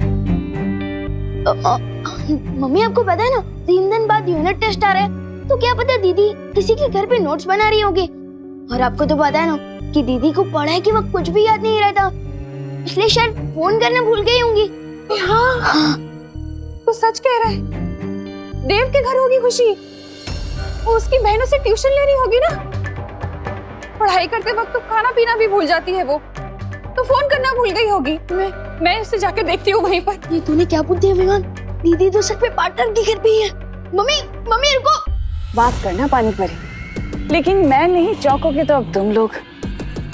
मम्मी आपको पता है ना 3 दिन बाद यूनिट टेस्ट आ रहा है, तो क्या पता दीदी किसी के घर पे नोट्स बना रही होगी। और आपको तो पता है ना कि दीदी को पढ़ाई के वक्त कुछ भी याद नहीं रहता, इसलिए शायद फोन करना भूल गई होंगी। हाँ, तो सच कह रहा है। देव के घर होगी खुशी, वो उसकी बहनों से ट्यूशन ले रही होगी ना। पढ़ाई करते वक्त तो खाना पीना भी भूल जाती है वो, तो फोन करना भूल गई होगी। मैं उससे जाके देखती हूँ वहीं पर। ये तूने क्या बुद्धि है विवान? दीदी तो सच में पार्टनर की घर पे ही है। मम्मी रुको। बात करना पानी परी, लेकिन मैं नहीं चौंकोगे तो अब तुम लोग,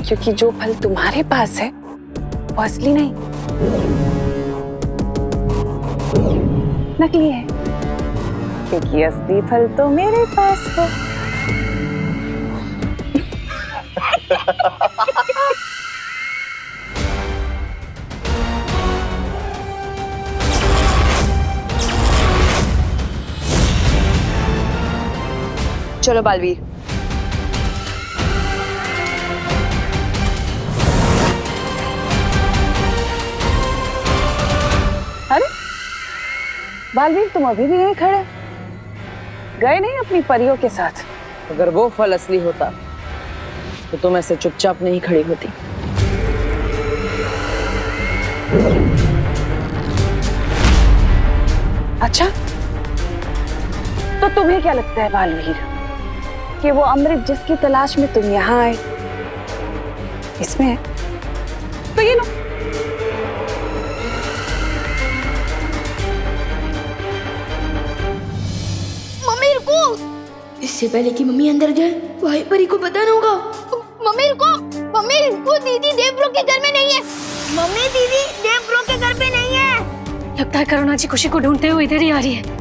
क्योंकि जो फल तुम्हारे पास है वो असली नहीं, नकली है। क्योंकि असली फल तो मेरे पास है। चलो बालवीर, अरे बालवीर, तुम अभी भी यहीं खड़े, गए नहीं अपनी परियों के साथ? अगर वो फल असली होता तो तुम ऐसे चुपचाप नहीं खड़ी होती। अच्छा, तो तुम्हें क्या लगता है बालवीर कि वो अमृत जिसकी तलाश में तुम यहाँ आए इसमें है? तो ये लो। मम्मी रुको। इससे पहले कि मम्मी अंदर जाए भाई परी को बताना होगा। मम्मी रुको, दीदी देवब्रो के घर में नहीं है। मम्मी दीदी देवब्रो के घर पे नहीं है। लगता है करुणा जी खुशी को ढूंढते हुए इधर ही आ रही है।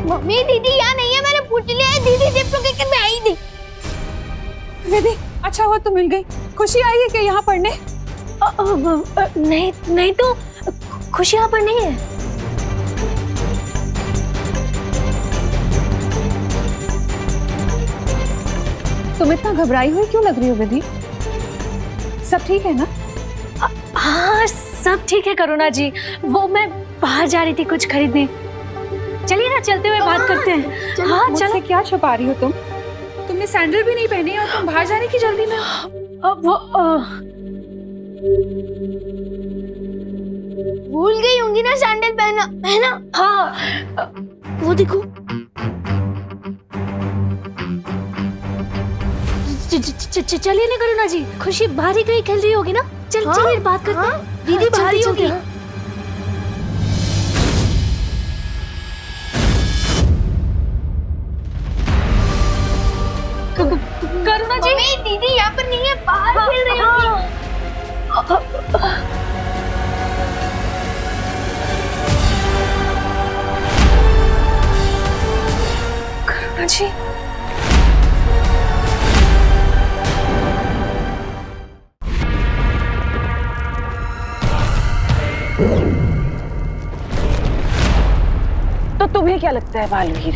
मम्मी दीदी यहाँ नहीं है, मैंने पूछ लिया है, दीदी देवब्रो के घर में आई नहीं। दीदी अच्छा हुआ तुम मिल गई। खुशी आई है क्या यहाँ पढ़ने? नहीं तो खुशी यहाँ पर नहीं है। तुम इतना घबराई हुई क्यों लग रही हो विधि? सब ठीक है ना? हाँ सब ठीक है करुणा जी, वो मैं बाहर जा रही थी कुछ खरीदने। चलिए ना चलते हुए बात करते हैं। हाँ मुझसे क्या छुपा रही हो तुम? तुमने सैंडल भी नहीं पहनी और तुम बाहर जाने की जल्दी में। भूल गई होंगी ना सैंडल पहना। हाँ वो देखो। चलिए ना करुणा जी, खुशी बाहर ही कहीं खेल रही होगी ना। चलिए बात करते हैं। दीदी बाहर ही होगी। करुणा जी दीदी यहाँ पर नहीं है, बाहर खेल रही होगी। करुणा जी तो तुम्हें क्या लगता है बालवीर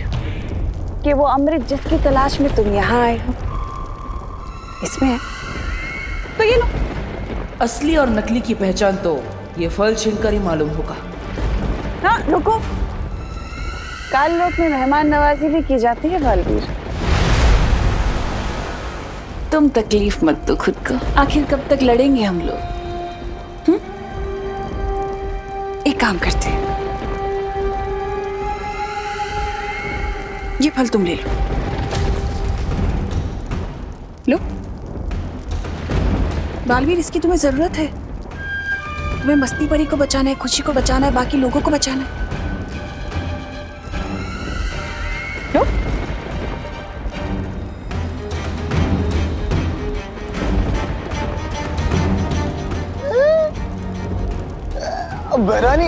कि वो अमृत जिसकी तलाश में तुम यहाँ आए हो इसमें है? तो ये लो। असली और नकली की पहचान तो ये फल छीनकर ही मालूम होगा। हाँ रुको, काल लोक में मेहमान नवाजी भी की जाती है बालवीर। तुम तकलीफ मत दो खुद को, आखिर कब तक लड़ेंगे हम लोग? एक काम करते हैं, ये फल तुम ले लो। लो बालवीर, इसकी तुम्हें जरूरत है। तुम्हें मस्ती परी को बचाना है, खुशी को बचाना है, बाकी लोगों को बचाना है। लो। बहरानी,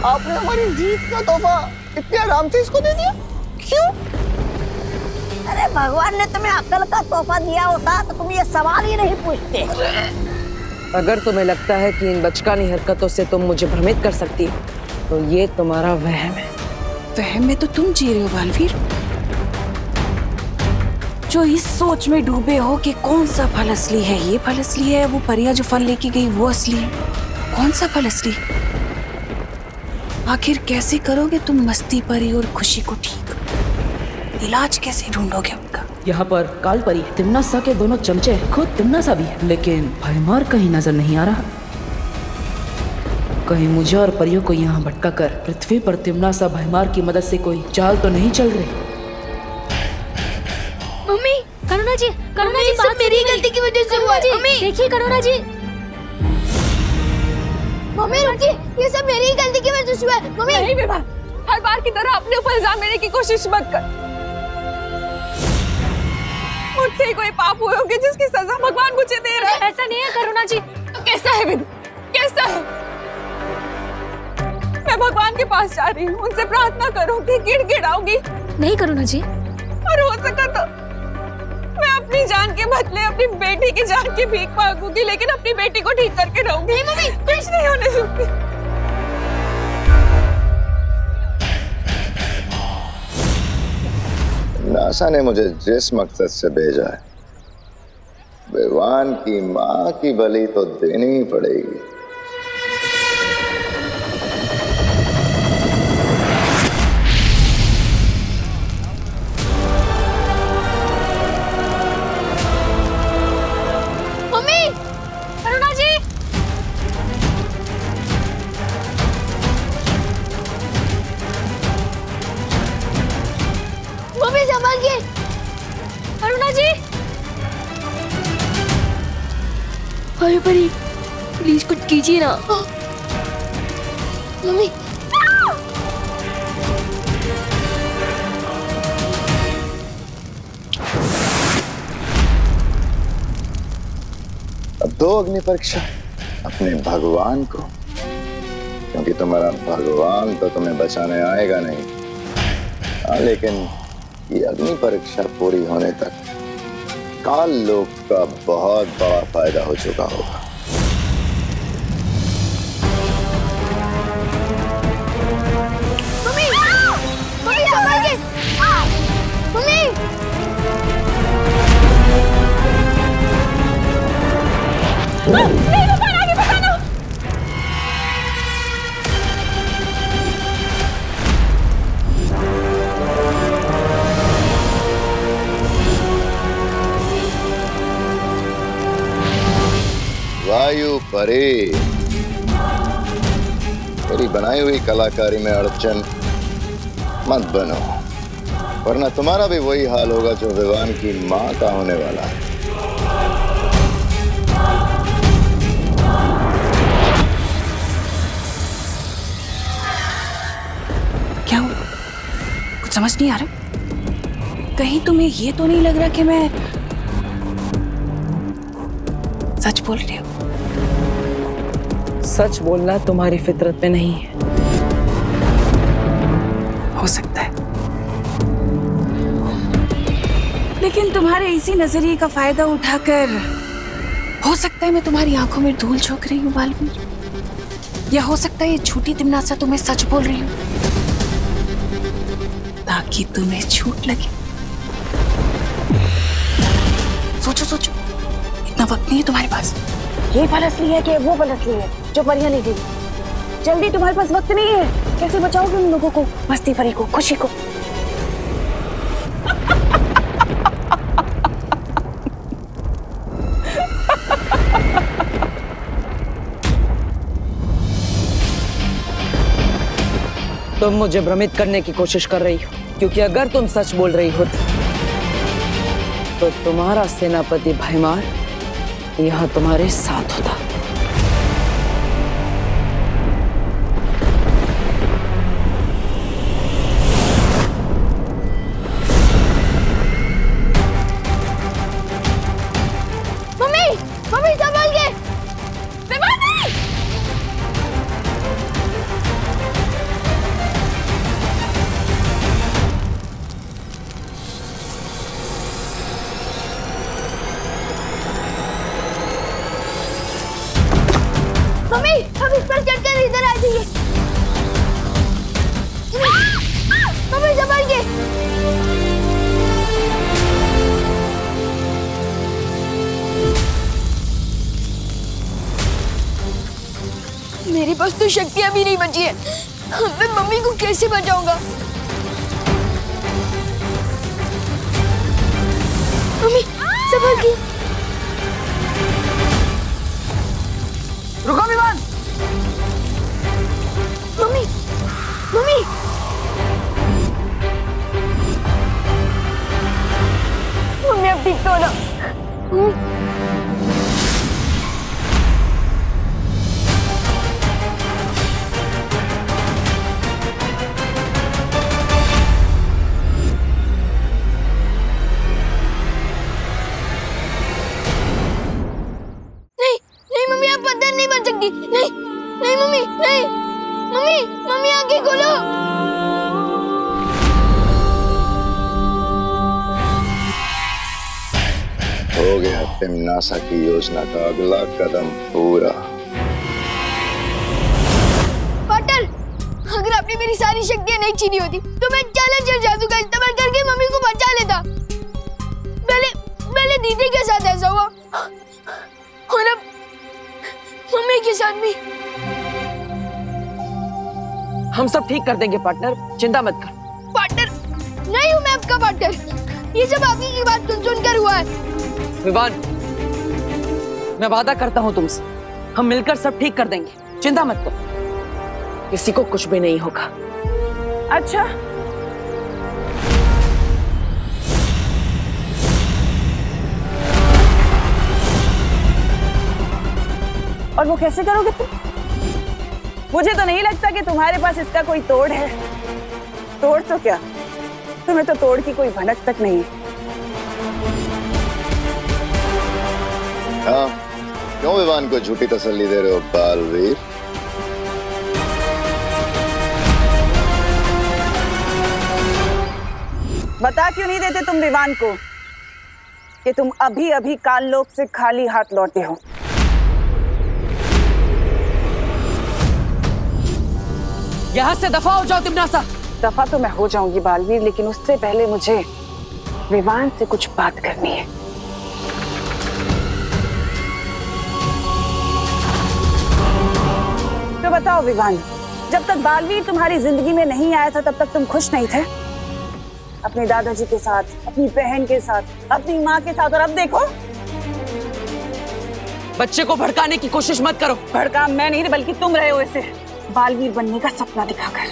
आपने हमारी जीत का तोहफा इतने आराम से इसको दे दिया, क्यों? अरे भगवान ने तुम्हें अक्ल का तोहफा दिया होता तो तुम ये सवाल ही नहीं पूछते। अगर तुम्हें लगता है कि इन बचकानी हरकतों से तुम मुझे भ्रमित कर सकती हो, तो ये तुम्हारा वहम है। वहम में तो तुम जी रहे हो बालवीर, जो इस सोच में डूबे हो कि कौन सा फल असली है, ये फल असली है, वो परियां जो फल लेके गई वो असली है। कौन सा फल असली? आखिर कैसे करोगे तुम मस्ती परी और खुशी को ठीक? इलाज कैसे ढूंढोगे उनका? यहाँ पर काल परी, तिम्नासा के दोनों चमचे, खुद तिम्नासा भी है, लेकिन भयमार कहीं नजर नहीं आ रहा। कहीं मुझे और परियों को यहाँ भटका कर पृथ्वी पर तिम्नासा भयमार की मदद से कोई चाल तो नहीं चल रही? मम्मी, करुणा जी सब मेरी गलती की वजह से हुआ। मम्मी देखिए करुणा जी। मम्मी रुकिए, ये सब मेरी ही गलती की वजह से हुआ है। मम्मी नहीं विभा, हर बार की तरह अपने ऊपर इल्जाम लेने की कोशिश मत कर। मुझसे ही कोई पाप हुए होंगे जिसकी सजा भगवान मुझे दे रहा है। ऐसा नहीं है करुणा जी। तो कैसा है विधि, कैसा है? मैं भगवान के पास जा रही हूँ, उनसे प्रार्थना करूंगी, गिड़गिड़ाऊंगी। नहीं करुणा जी, और हो सका तो मैं अपनी जान के बदले अपनी बेटी की जान की भीख मांगूंगी, लेकिन अपनी बेटी को ठीक करके रहूंगी। नहीं मम्मी, कुछ नहीं होने दूंगी। नासा ने मुझे जिस मकसद से भेजा है, विवान की माँ की बलि तो देनी ही पड़ेगी। मम्मी, करुणा जी। मम्मी संभालिए। करुणा जी। अरे परी, प्लीज कुछ कीजिए ना। मम्मी अब दो अग्नि परीक्षा अपने भगवान को, क्योंकि तुम्हारा भगवान तो तुम्हें बचाने आएगा नहीं। हाँ, लेकिन ये अग्नि परीक्षा पूरी होने तक काल लोक का बहुत बड़ा फायदा हो चुका होगा। Mummy, mummy संभालिए। मम्मी नहीं विवान, आगे बताना। वायु परे, तेरी बनाई हुई कलाकारी में अड़चन मत बनो, वरना तुम्हारा भी वही हाल होगा जो विवान की मां का होने वाला है। क्या हुआ? कुछ समझ नहीं आ रहा। कहीं तुम्हें ये तो नहीं लग रहा कि मैं सच बोल रही हूँ? सच बोलना तुम्हारी फितरत में नहीं है। हो सकता है, लेकिन तुम्हारे इसी नजरिए का फायदा उठाकर हो सकता है मैं तुम्हारी आंखों में धूल झोंक रही हूँ बालवीर, या हो सकता है ये झूठी तिमनासा तुम्हें सच बोल रही हूँ ताकि तुम्हें झूठ लगे। सोचो सोचो, इतना वक्त नहीं है तुम्हारे पास। ये फल असली है कि वो फल असली है जो परियां ले गई? जल्दी, तुम्हारे पास वक्त नहीं है। कैसे बचाओगे उन लोगों को, मस्ती परी को, खुशी को? तुम मुझे भ्रमित करने की कोशिश कर रही हो, क्योंकि अगर तुम सच बोल रही हो तो तुम्हारा सेनापति भैमार यहाँ तुम्हारे साथ होता। मम्मी, मम्मी संभाल के। मम्मी, हम इस पर चढ़कर इधर आ जाइए। मम्मी संभाल के। मेरे पास तो शक्तियां भी नहीं बची है, मैं मम्मी को कैसे बचाऊंगा? मम्मी संभाल के। रुको विवान। मम्मी, मम्मी, मम्मी अब ठीक तो हो ना? नहीं, नहीं मम्मी, आप पत्थर नहीं बन सकती। नहीं, नहीं मम्मी, नहीं। मम्मी, मम्मी आंखें खोलो। हो गया तिमनासा की योजना का अगला कदम पूरा। पार्टनर, अगर आपने मेरी सारी शक्तियां नहीं छीनी होती तो मैं चैलेंजर जादू का इस्तेमाल करके मम्मी को बचा लेता। पहले दीदी के साथ ऐसा हुआ और अब मम्मी के साथ भी। हम सब ठीक कर देंगे पार्टनर, चिंता मत कर। पार्टनर नहीं हूँ मैं आपका पार्टनर, ये सब आपकी की बात सुनकर हुआ है। विवान, मैं वादा करता हूँ तुमसे, हम मिलकर सब ठीक कर देंगे, चिंता मत करो, किसी को कुछ भी नहीं होगा। अच्छा, और वो कैसे करोगे तुम? मुझे तो नहीं लगता कि तुम्हारे पास इसका कोई तोड़ है। तोड़ तो क्या, तुम्हें तो तोड़ की कोई भनक तक नहीं है। हाँ, क्यों विवान को झूठी तसल्ली दे रहे हो बालवीर? बता क्यों नहीं देते तुम विवान को कि तुम अभी अभी काललोक से खाली हाथ लौटे हो? यहाँ से दफा हो जाओ तिमनासा। दफा तो मैं हो जाऊंगी बालवीर, लेकिन उससे पहले मुझे विवान से कुछ बात करनी है। बताओ विवान, जब तक बालवीर तुम्हारी जिंदगी में नहीं आया था तब तक तुम खुश नहीं थे? अपने दादाजी के साथ, अपनी बहन के साथ, अपनी माँ के साथ, और अब देखो। बच्चे को भड़काने की कोशिश मत करो। भड़का मैं नहीं बल्कि तुम रहे हो इसे, बालवीर बनने का सपना दिखाकर।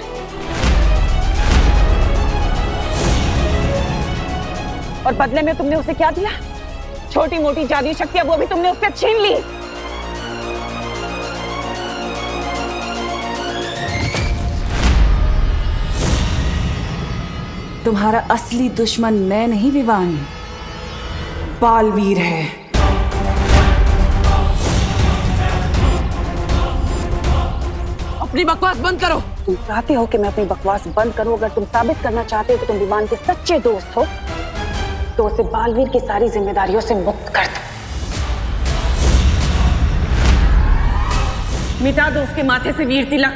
और बदले में तुमने उसे क्या दिया? छोटी मोटी जादुई शक्तियां वो भी तुमने उससे छीन ली। तुम्हारा असली दुश्मन मैं नहीं विवान, बालवीर है। अपनी बकवास बंद करो। तुम चाहते हो कि मैं अपनी बकवास बंद करूं? अगर तुम साबित करना चाहते हो कि तुम विवान के सच्चे दोस्त हो तो उसे बालवीर की सारी जिम्मेदारियों से मुक्त कर दो। मिटा दो उसके माथे से वीर तिलक,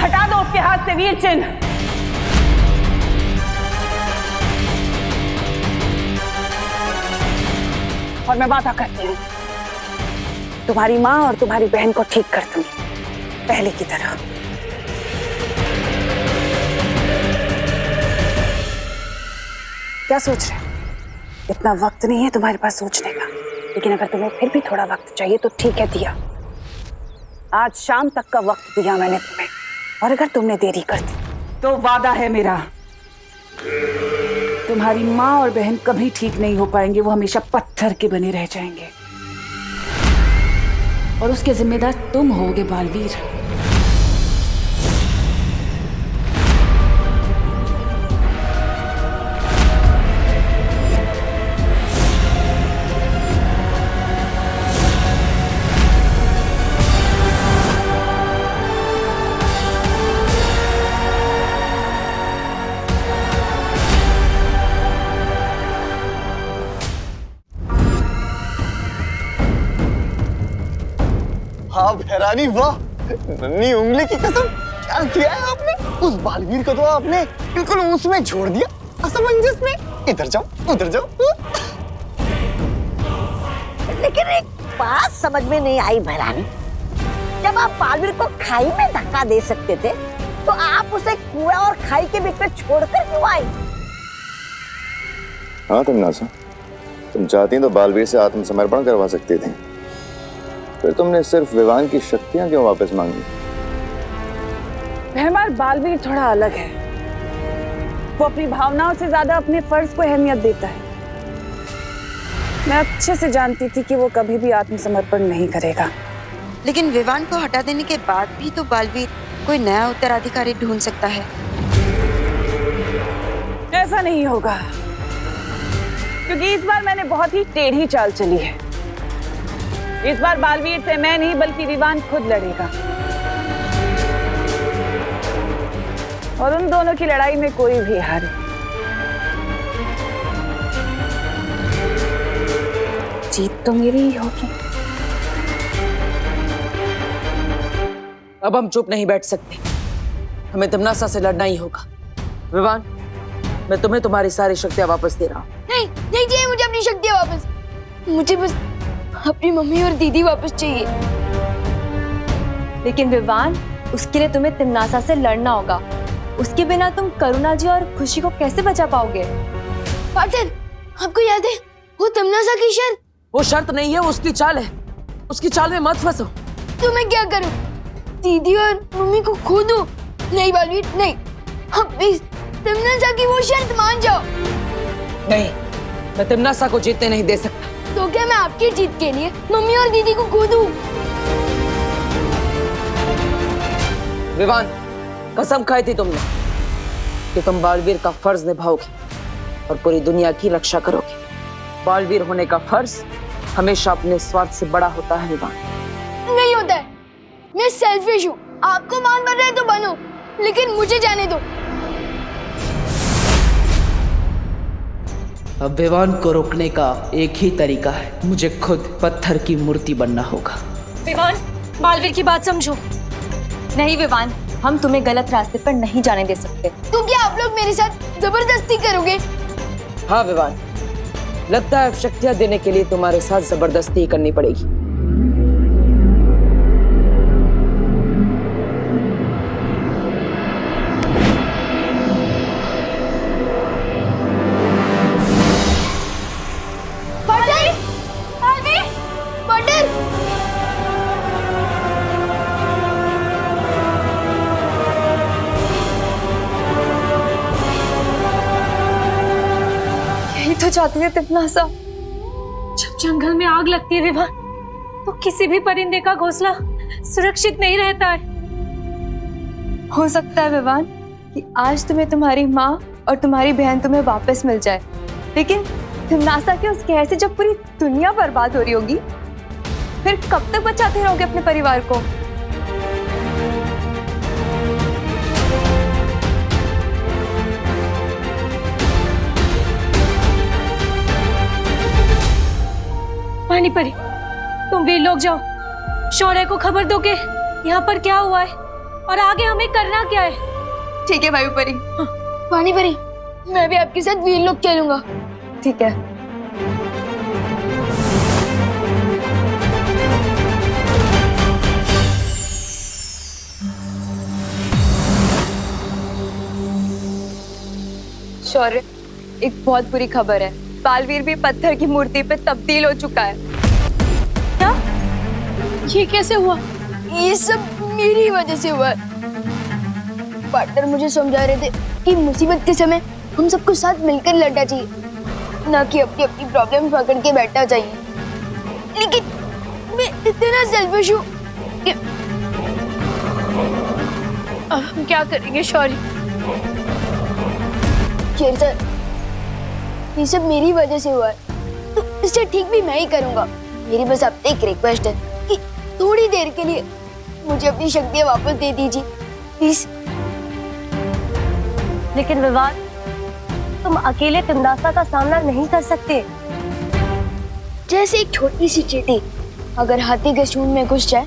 हटा दो उसके हाथ से वीर चिन्ह। और मैं वादा करती हूं तुम्हारी माँ और तुम्हारी बहन को ठीक कर दूंगी पहले की तरह। क्या सोच रहे हो? इतना वक्त नहीं है तुम्हारे पास सोचने का, लेकिन अगर तुम्हें फिर भी थोड़ा वक्त चाहिए तो ठीक है, दिया। आज शाम तक का वक्त दिया मैंने तुम्हें, और अगर तुमने देरी कर दी तो वादा है मेरा, तुम्हारी माँ और बहन कभी ठीक नहीं हो पाएंगे। वो हमेशा पत्थर के बने रह जाएंगे। और उसके जिम्मेदार तुम होगे बालवीर। हाँ भैरानी, वाह, नन्ही उंगली की कसम, क्या किया है आपने? उस बालवीर को तो आपने बिल्कुल उसमें छोड़ दिया, असमंजस में। इधर जाओ, उधर जाओ। लेकिन एक बात समझ में नहीं आई भैरानी, जब आप बालवीर को खाई में धक्का दे सकते थे तो आप उसे कुआं और खाई के बीच में छोड़कर क्यों आए? हाँ तमन्नासा, तुम चाहती तो बालवीर से आत्मसमर्पण करवा सकती थी, फिर तुमने सिर्फ विवान की शक्तियां क्यों वापस मांगी? हमारा बालवीर थोड़ा अलग है। वो अपनी भावनाओं से ज्यादा अपने फर्ज को अहमियत देता है। मैं अच्छे से जानती थी कि वो कभी भी आत्मसमर्पण नहीं करेगा। लेकिन विवान को हटा देने के बाद भी तो बालवीर कोई नया उत्तराधिकारी ढूंढ सकता है। ऐसा नहीं होगा, क्योंकि इस बार मैंने बहुत ही टेढ़ी चाल चली है। इस बार बालवीर से मैं नहीं बल्कि विवान खुद लड़ेगा, और उन दोनों की लड़ाई में कोई भी हारे। जीत तो मेरी ही होगी। अब हम चुप नहीं बैठ सकते, हमें तमन्नासा से लड़ना ही होगा। विवान, मैं तुम्हें तुम्हारी सारी शक्तियां वापस दे रहा हूँ। नहीं, नहीं चाहिए मुझे अपनी शक्तियां वापस। मुझे बस अपनी मम्मी और दीदी वापस चाहिए। लेकिन विवान, उसके लिए तुम्हें तमन्नासा से लड़ना होगा। उसके बिना तुम करुणा जी और खुशी को कैसे बचा पाओगे? पार्टनर, आपको याद है वो तमन्नासा की शर्त? वो शर्त नहीं है, वो उसकी चाल है। उसकी चाल में मत फंसो। तो मैं क्या करूं? दीदी और मम्मी को खो दूं? नहीं बालवीर, नहीं। अब प्लीज तमन्नासा की वो शर्त मान जाओ। नहीं, मैं तमन्नासा को जीतने नहीं दे सकता। तो क्या मैं आपकी जीत के लिए मम्मी और दीदी को खो दूं? विवान, कसम खाई थी तुमने कि तुम बालवीर का फर्ज निभाओगे और पूरी दुनिया की रक्षा करोगे। बालवीर होने का फर्ज हमेशा अपने स्वार्थ से बड़ा होता है विवान। नहीं होता है, मैं सेल्फिश हूँ। आपको मान बन रहे तो बनो, लेकिन मुझे जाने दो। अब विवान को रोकने का एक ही तरीका है, मुझे खुद पत्थर की मूर्ति बनना होगा। विवान, बालवीर की बात समझो। नहीं विवान, हम तुम्हें गलत रास्ते पर नहीं जाने दे सकते। तो क्या आप लोग मेरे साथ जबरदस्ती करोगे? हाँ विवान, लगता है अब शक्तियां देने के लिए तुम्हारे साथ जबरदस्ती करनी पड़ेगी। तो जाती है तिपनासा। जब जंगल में आग लगती है विवान, तो किसी भी परिंदे का घोंसला सुरक्षित नहीं रहता है। हो सकता है विवान कि आज तुम्हें तुम्हारी माँ और तुम्हारी बहन तुम्हें वापस मिल जाए, लेकिन तिपनासा के उस कहर से जब पूरी दुनिया बर्बाद हो रही होगी, फिर कब तक बचाते रहोगे अपने परिवार को? पानी परी, तुम वीर लोग जाओ, शौर्य को खबर दो कि यहाँ पर क्या हुआ है और आगे हमें करना क्या है। ठीक है वायु परी। हाँ। पानी परी, मैं भी आपके साथ वीर लोग चलूंगा। ठीक है। शौर्य, एक बहुत बुरी खबर है। बालवीर भी पत्थर की मूर्ति पे तब्दील हो चुका है। क्या? ये कैसे हुआ? ये सब मेरी वजह से हुआ। पार्टनर मुझे समझा रहे थे कि मुसीबत के समय हम सबको साथ मिलकर लड़ना चाहिए, ना कि अपनी अपनी प्रॉब्लम पकड़ के बैठना चाहिए। लेकिन मैं इतना सेल्फिश हूँ कि हम क्या करेंगे शौर्य? शेर सर, ये सब मेरी वजह से हुआ है, तो इससे ठीक भी मैं ही करूंगा। मेरी बस आपसे एक रिक्वेस्ट है कि थोड़ी देर के लिए मुझे अपनी शक्तियाँ वापस दे दीजिए प्लीज। लेकिन विवान, तुम अकेले तिमनासा का सामना नहीं कर सकते। जैसे एक छोटी सी चींटी अगर हाथी के सूंड में घुस जाए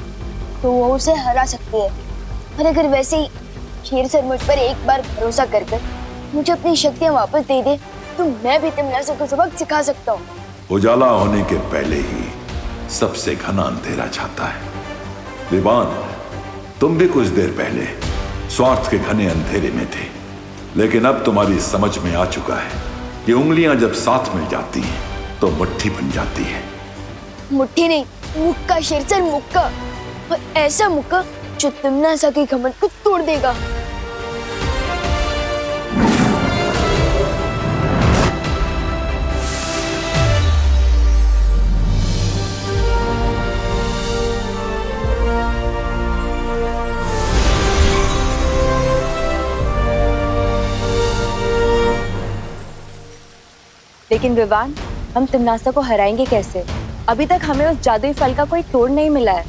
तो वो उसे हरा सकती है, और अगर वैसे ही शेर सर मुझ पर एक बार भरोसा कर मुझे अपनी शक्तियाँ वापस दे दे, तो मैं भी तिमनासा को सबक सिखा सकता हूँ। उजाला होने के पहले ही सबसे घना अंधेरा छाता है। विवान, तुम भी कुछ देर पहले स्वार्थ के घने अंधेरे में थे, लेकिन अब तुम्हारी समझ में आ चुका है कि उंगलियां जब साथ मिल जाती हैं तो मुट्ठी बन जाती है। मुट्ठी नहीं, मुक्का शेरसर, मुक्का। और ऐसा मुक्का जो तिमनासा के घमंड को तोड़ देगा। लेकिन विवान, हम तिमनासा को हराएंगे कैसे? अभी तक हमें उस जादुई फल का कोई तोड़ नहीं मिला है।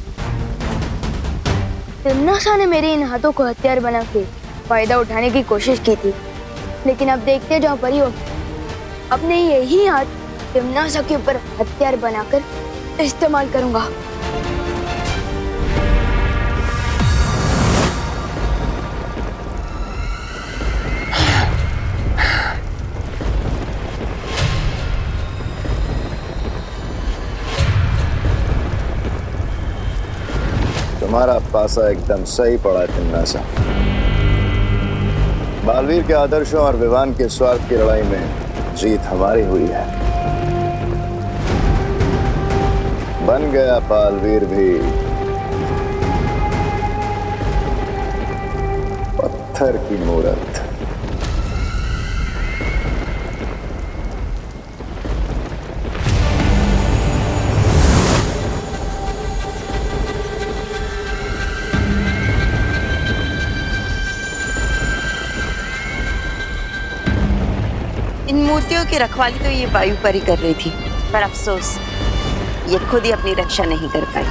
तिमनासा ने मेरे इन हाथों को हथियार बना के फायदा उठाने की कोशिश की थी, लेकिन अब देखते जाओ परियो, अपने यही हाथ तिमनासा के ऊपर हथियार बनाकर इस्तेमाल करूंगा। तुम्हारा पासा एकदम सही पड़ा तिमनासा। बालवीर के आदर्शों और विवान के स्वार्थ की लड़ाई में जीत हमारी हुई है। बन गया बालवीर भी पत्थर की मूरत। इन मूर्तियों की रखवाली तो ये वायु परी कर रही थी, पर अफसोस ये खुद ही अपनी रक्षा नहीं कर पाई।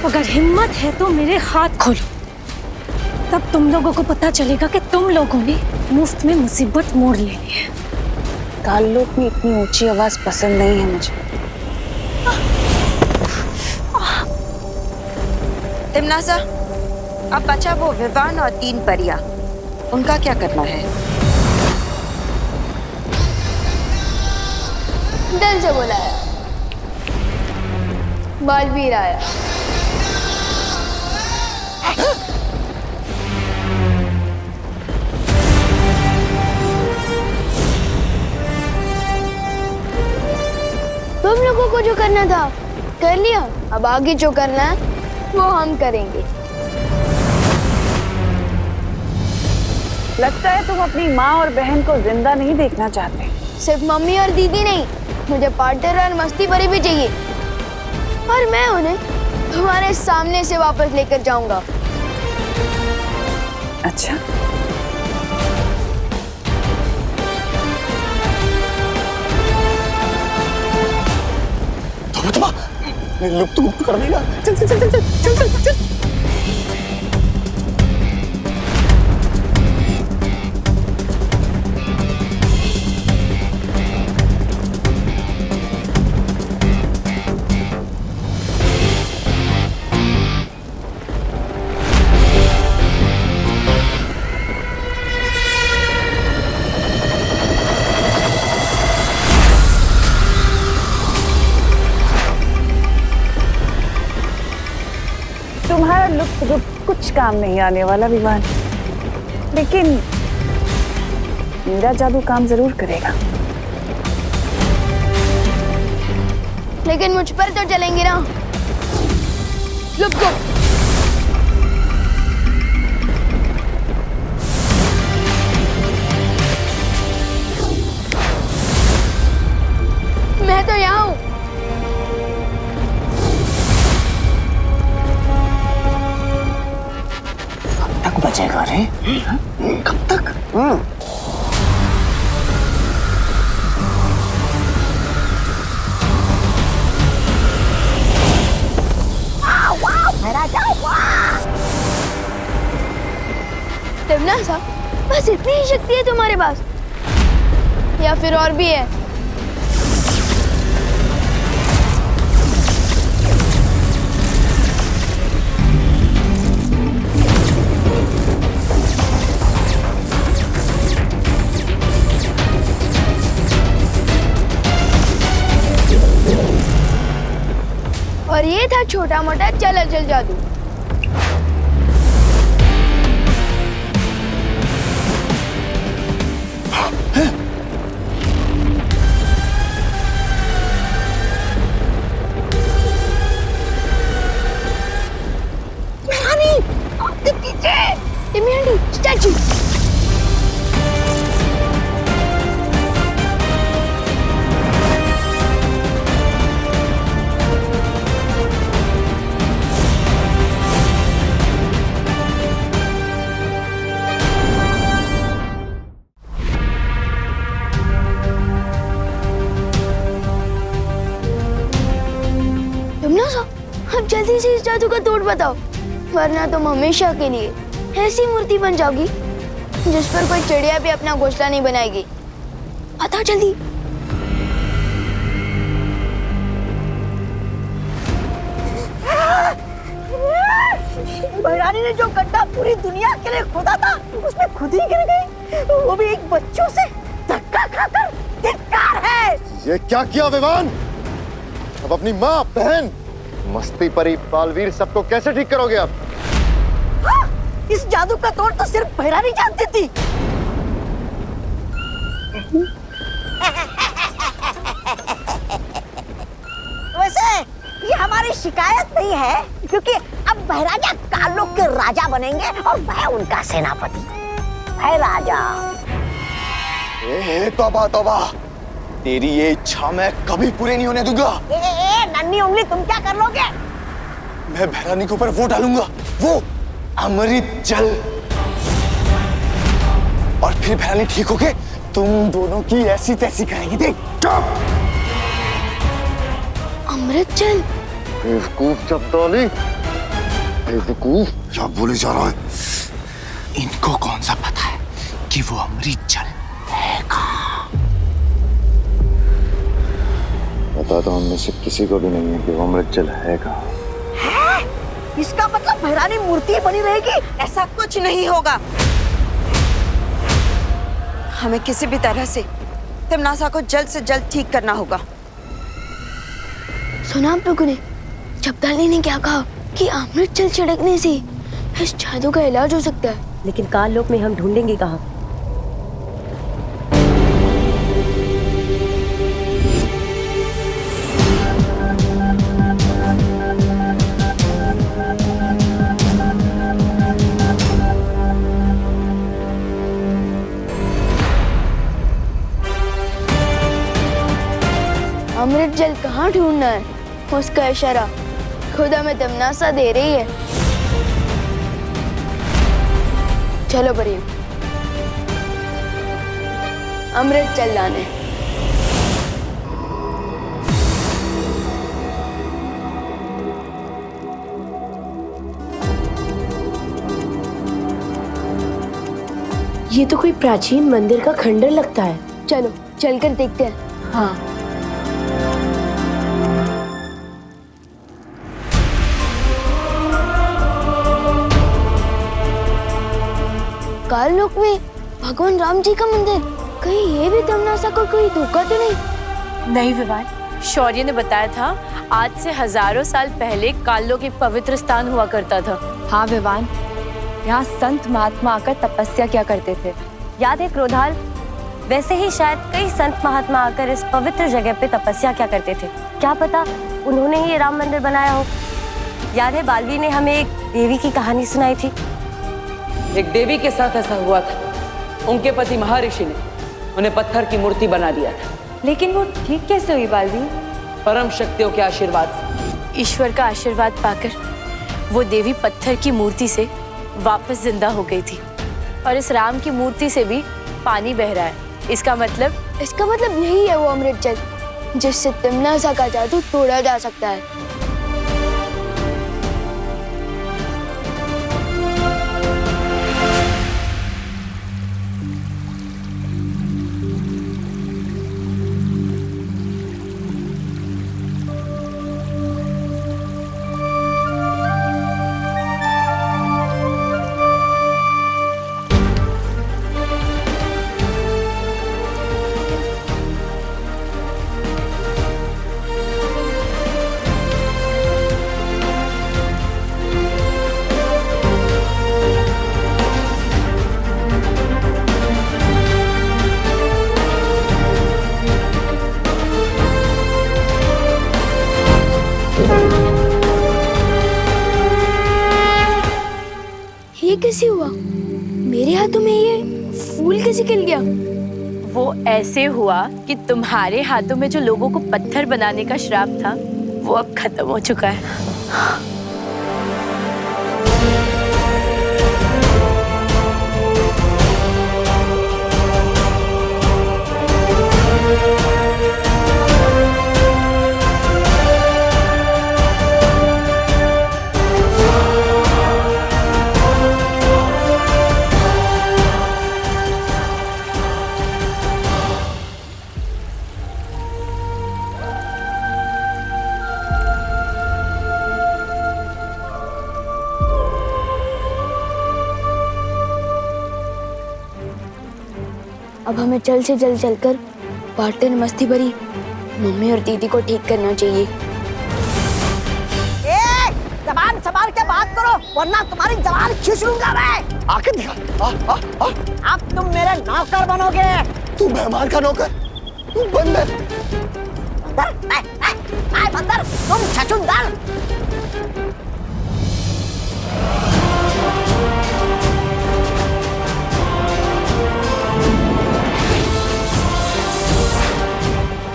अगर हिम्मत है तो मेरे हाथ खोलो, तब तुम लोगों को पता चलेगा कि तुम लोगों ने मुफ्त में मुसीबत मोड़ लेनी है। काललोक में इतनी ऊंची आवाज पसंद नहीं है मुझे। तिमनासा, अब बचा वो विवान और 3 परियां, उनका क्या करना है? दिल से बुलाया, बालवीर आया। तुम लोगों को जो करना था कर लिया, अब आगे जो करना है वो हम करेंगे। लगता है तुम अपनी माँ और बहन को जिंदा नहीं देखना चाहते। सिर्फ मम्मी और दीदी नहीं, मुझे पार्टनर और मस्ती परी भी चाहिए, और मैं उन्हें तुम्हारे सामने से वापस लेकर जाऊंगा। अच्छा, लुक तो गुप्त कर देगा। चल चल चल चल चल चल चल चल। तुम्हारा लुप्त रूप कुछ काम नहीं आने वाला विवान, लेकिन मेरा जादू काम जरूर करेगा। लेकिन मुझ पर तो चलेंगे ना। लुक गो। मैं तो यहाँ हूँ। तक बचेगा रे? कब तक? टिमना सा, बस इतनी ही शक्ति है तुम्हारे पास, या फिर और भी है? और ये था छोटा मोटा चल अचल जादू। आपके पीछे स्टैचू। अब जल्दी से इस जादू का तोड़ बताओ, वरना तुम हमेशा के लिए ऐसी मूर्ति बन जाओगी जिस पर कोई चिड़िया भी अपना घोंसला नहीं बनाएगी। बताओ जल्दी। भैरानी ने जो गड्ढा पूरी दुनिया के लिए खोदा था, उसमें खुद ही गिर गई, वो भी एक बच्चों से धक्का खाकर। धिक्कार है। ये क्या किया विवान? अब अपनी माँ, बहन, मस्ती परी, बालवीर सबको कैसे ठीक करोगे आप? हाँ, इस जादू का तोड़ तो सिर्फ भैरानी जानती थी। वैसे ये हमारी शिकायत नहीं है, क्योंकि अब भैराजा कालों के राजा बनेंगे और मैं उनका सेनापति। भैराजा। तौबा तौबा, तेरी ये इच्छा मैं कभी पूरी नहीं होने दूंगा। नन्ही उंगली, तुम क्या कर लोगे? मैं भैरानी के ऊपर वो डालूंगा, वो अमृत जल, और फिर भैरानी ठीक होके तुम दोनों की ऐसी तैसी करेंगी। देख। अमृत जल? बेवकूफ चपदौली, बेवकूफ, क्या बोले जा रहा है? इनको कौन सा पता है कि वो अमृत जल है कहाँ? पता तो हम में से किसी को भी नहीं है कि वो अमृत जल है कहाँ। है? इसका मतलब भैरानी मूर्ति बनी रहेगी? ऐसा कुछ नहीं होगा। हमें किसी भी तरह से तिमनासा को जल्द से जल्द ठीक करना होगा। सुना आप लोगों ने? चपदाली ने क्या कहा कि अमृत जल छिड़कने से इस जादू का इलाज हो सकता है। लेकिन काल लोक में हम ढूंढेंगे कहाँ? अमृत जल कहाँ ढूंढना है? उसका इशारा खुद हमें तमन्ना दे रही है। चलो परियों, अमृत जल लाने। ये तो कोई प्राचीन मंदिर का खंडर लगता है। चलो चलकर देखते हैं। हाँ। काल लोक में भगवान राम जी का मंदिर, कहीं ये भी तमन्ना को कोई धोखा तो नहीं? नहीं विवान, शौर्य ने बताया था आज से हजारों साल पहले कालोक एक पवित्र स्थान हुआ करता था। हाँ विवान, यहाँ संत महात्मा आकर तपस्या किया करते थे। याद है क्रोधाल? वैसे ही शायद कई संत महात्मा आकर इस पवित्र जगह पे तपस्या किया करते थे। क्या पता उन्होंने ही ये राम मंदिर बनाया हो। याद है बालवीर ने हमें एक देवी की कहानी सुनाई थी। एक देवी के साथ ऐसा हुआ था। उनके पति महर्षि ने उन्हें पत्थर की मूर्ति बना दिया था। लेकिन वो ठीक कैसे हुई बालवीर? परम शक्तियों के आशीर्वाद से। ईश्वर का आशीर्वाद पाकर वो देवी पत्थर की मूर्ति से वापस जिंदा हो गई थी। और इस राम की मूर्ति से भी पानी बह रहा है। इसका मतलब यही है वो अमृत जल जिससे तमन्ना का जादू तोड़ा जा सकता है। ये कैसे हुआ? मेरे हाथों में ये फूल कैसे खिल गया? वो ऐसे हुआ कि तुम्हारे हाथों में जो लोगों को पत्थर बनाने का श्राप था वो अब खत्म हो चुका है। अब हमें जल्द से जल्द चलकर पार्टनर मस्ती भरी मम्मी और दीदी को ठीक करना चाहिए। जबान संभाल के बात करो वरना तुम्हारी जबान खींच लूंगा मैं। आके दिखा। अब तुम मेरे नौकर बनोगे। तू मेहमान का नौकर, तू बंदर। बंदर तुम छछूंदर।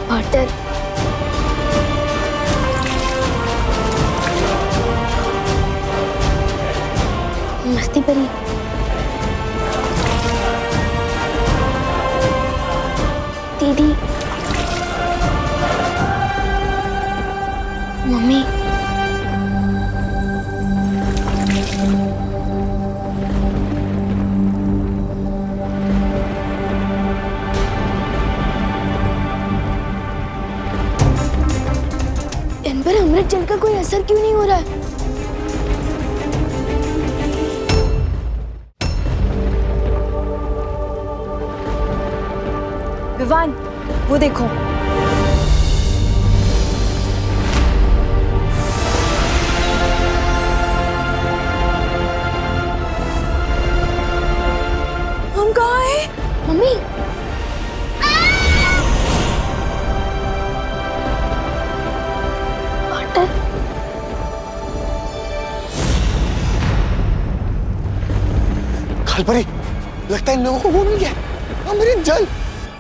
पार्टनर मस्ती परी, दीदी, मम्मी, इन पर अमृत जल का कोई असर क्यों नहीं हो रहा है? विवान, वो देखो। हम कहाँ हैं? मम्मी, खालपरी, लगता है इन लोगों को वो मिल गया अमृत जल।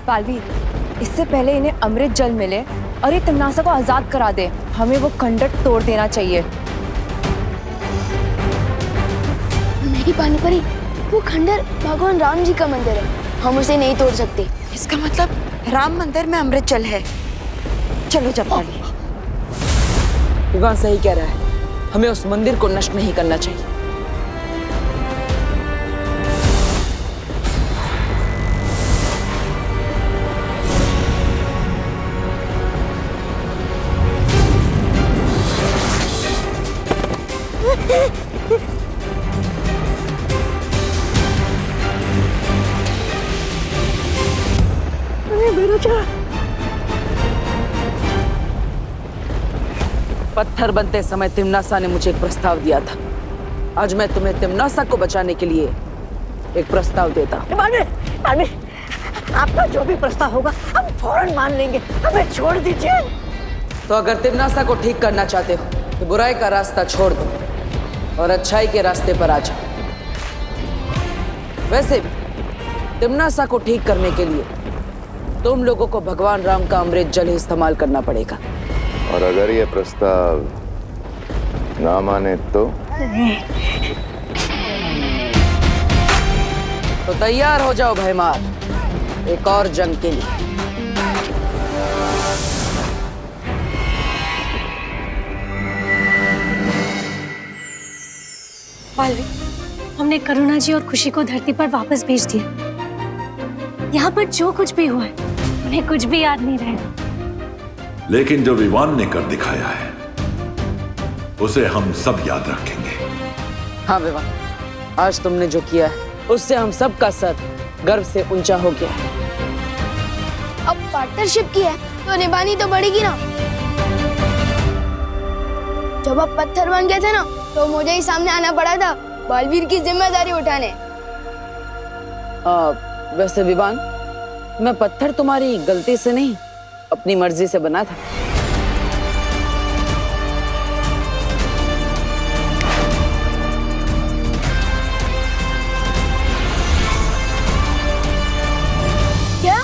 बालवीर, इससे पहले इन्हें अमृत जल मिले अरे तिमनासा को आजाद करा दे, हमें वो खंडर तोड़ देना चाहिए। नहीं पानी परी, वो खंडर भगवान राम जी का मंदिर है, हम उसे नहीं तोड़ सकते। इसका मतलब राम मंदिर में अमृत जल है। चलो जपाली। विवान सही कह रहा है, हमें उस मंदिर को नष्ट नहीं करना चाहिए। पत्थर बनते समय तिमनासा ने मुझे एक प्रस्ताव दिया था। आज मैं तुम्हें तिमनासा को बचाने के लिए एक प्रस्ताव देता हूँ। आपका जो भी प्रस्ताव होगा हम फौरन मान लेंगे, हमें छोड़ दीजिए। तो अगर तिमनासा को ठीक करना चाहते हो तो बुराई का रास्ता छोड़ दो और अच्छाई के रास्ते पर आ जाओ। वैसे भी तिमनासा को ठीक करने के लिए तुम लोगों को भगवान राम का अमृत जल ही इस्तेमाल करना पड़ेगा। और अगर ये प्रस्ताव ना माने तो तैयार हो जाओ भयमार, एक और जंग के लिए। बालवीर, हमने करुणा जी और खुशी को धरती पर वापस भेज दिया। यहाँ पर जो कुछ भी हुआ है उन्हें कुछ भी याद नहीं रहेगा। लेकिन जो विवान ने कर दिखाया है उसे हम सब याद रखेंगे। हाँ विवान, आज तुमने जो किया है उससे हम सब का सर गर्व से ऊंचा हो गया है। अब पार्टनरशिप की है तो निभानी तो पड़ेगी ना। जब आप पत्थर बन गए थे ना तो मुझे ही सामने आना पड़ा था बालवीर की जिम्मेदारी उठाने। वैसे विवान, मैं पत्थर तुम्हारी गलती से नहीं अपनी मर्जी से बना था। क्या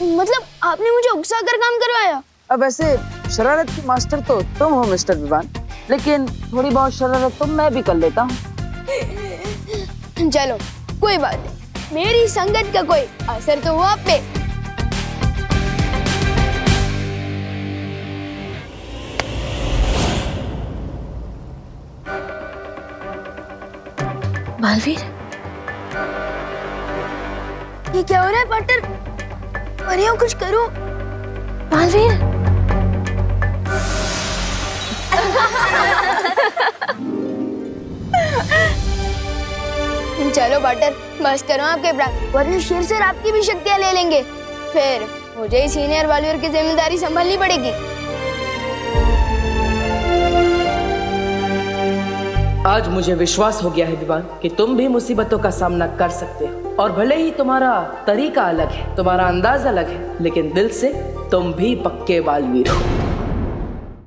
मतलब आपने मुझे उकसा कर काम करवाया? अब वैसे शरारत की मास्टर तो तुम हो मिस्टर विवान, लेकिन थोड़ी बहुत शरारत तो मैं भी कर लेता हूँ। चलो कोई बात नहीं, मेरी संगत का कोई असर तो हुआ आप पे। बालवीर, ये क्या हो रहा है पार्टनर? परियों कुछ करो। बालवीर, चलो पार्टनर, बस करो आपके प्राण, वरना शेर से आपकी भी शक्तियां ले लेंगे। फिर मुझे ही सीनियर बालवीर की जिम्मेदारी संभालनी पड़ेगी। आज मुझे विश्वास हो गया है विवान कि तुम भी मुसीबतों का सामना कर सकते हो, और भले ही तुम्हारा तरीका अलग है, तुम्हारा अंदाज अलग है, लेकिन दिल से तुम भी पक्के बालवीर हो।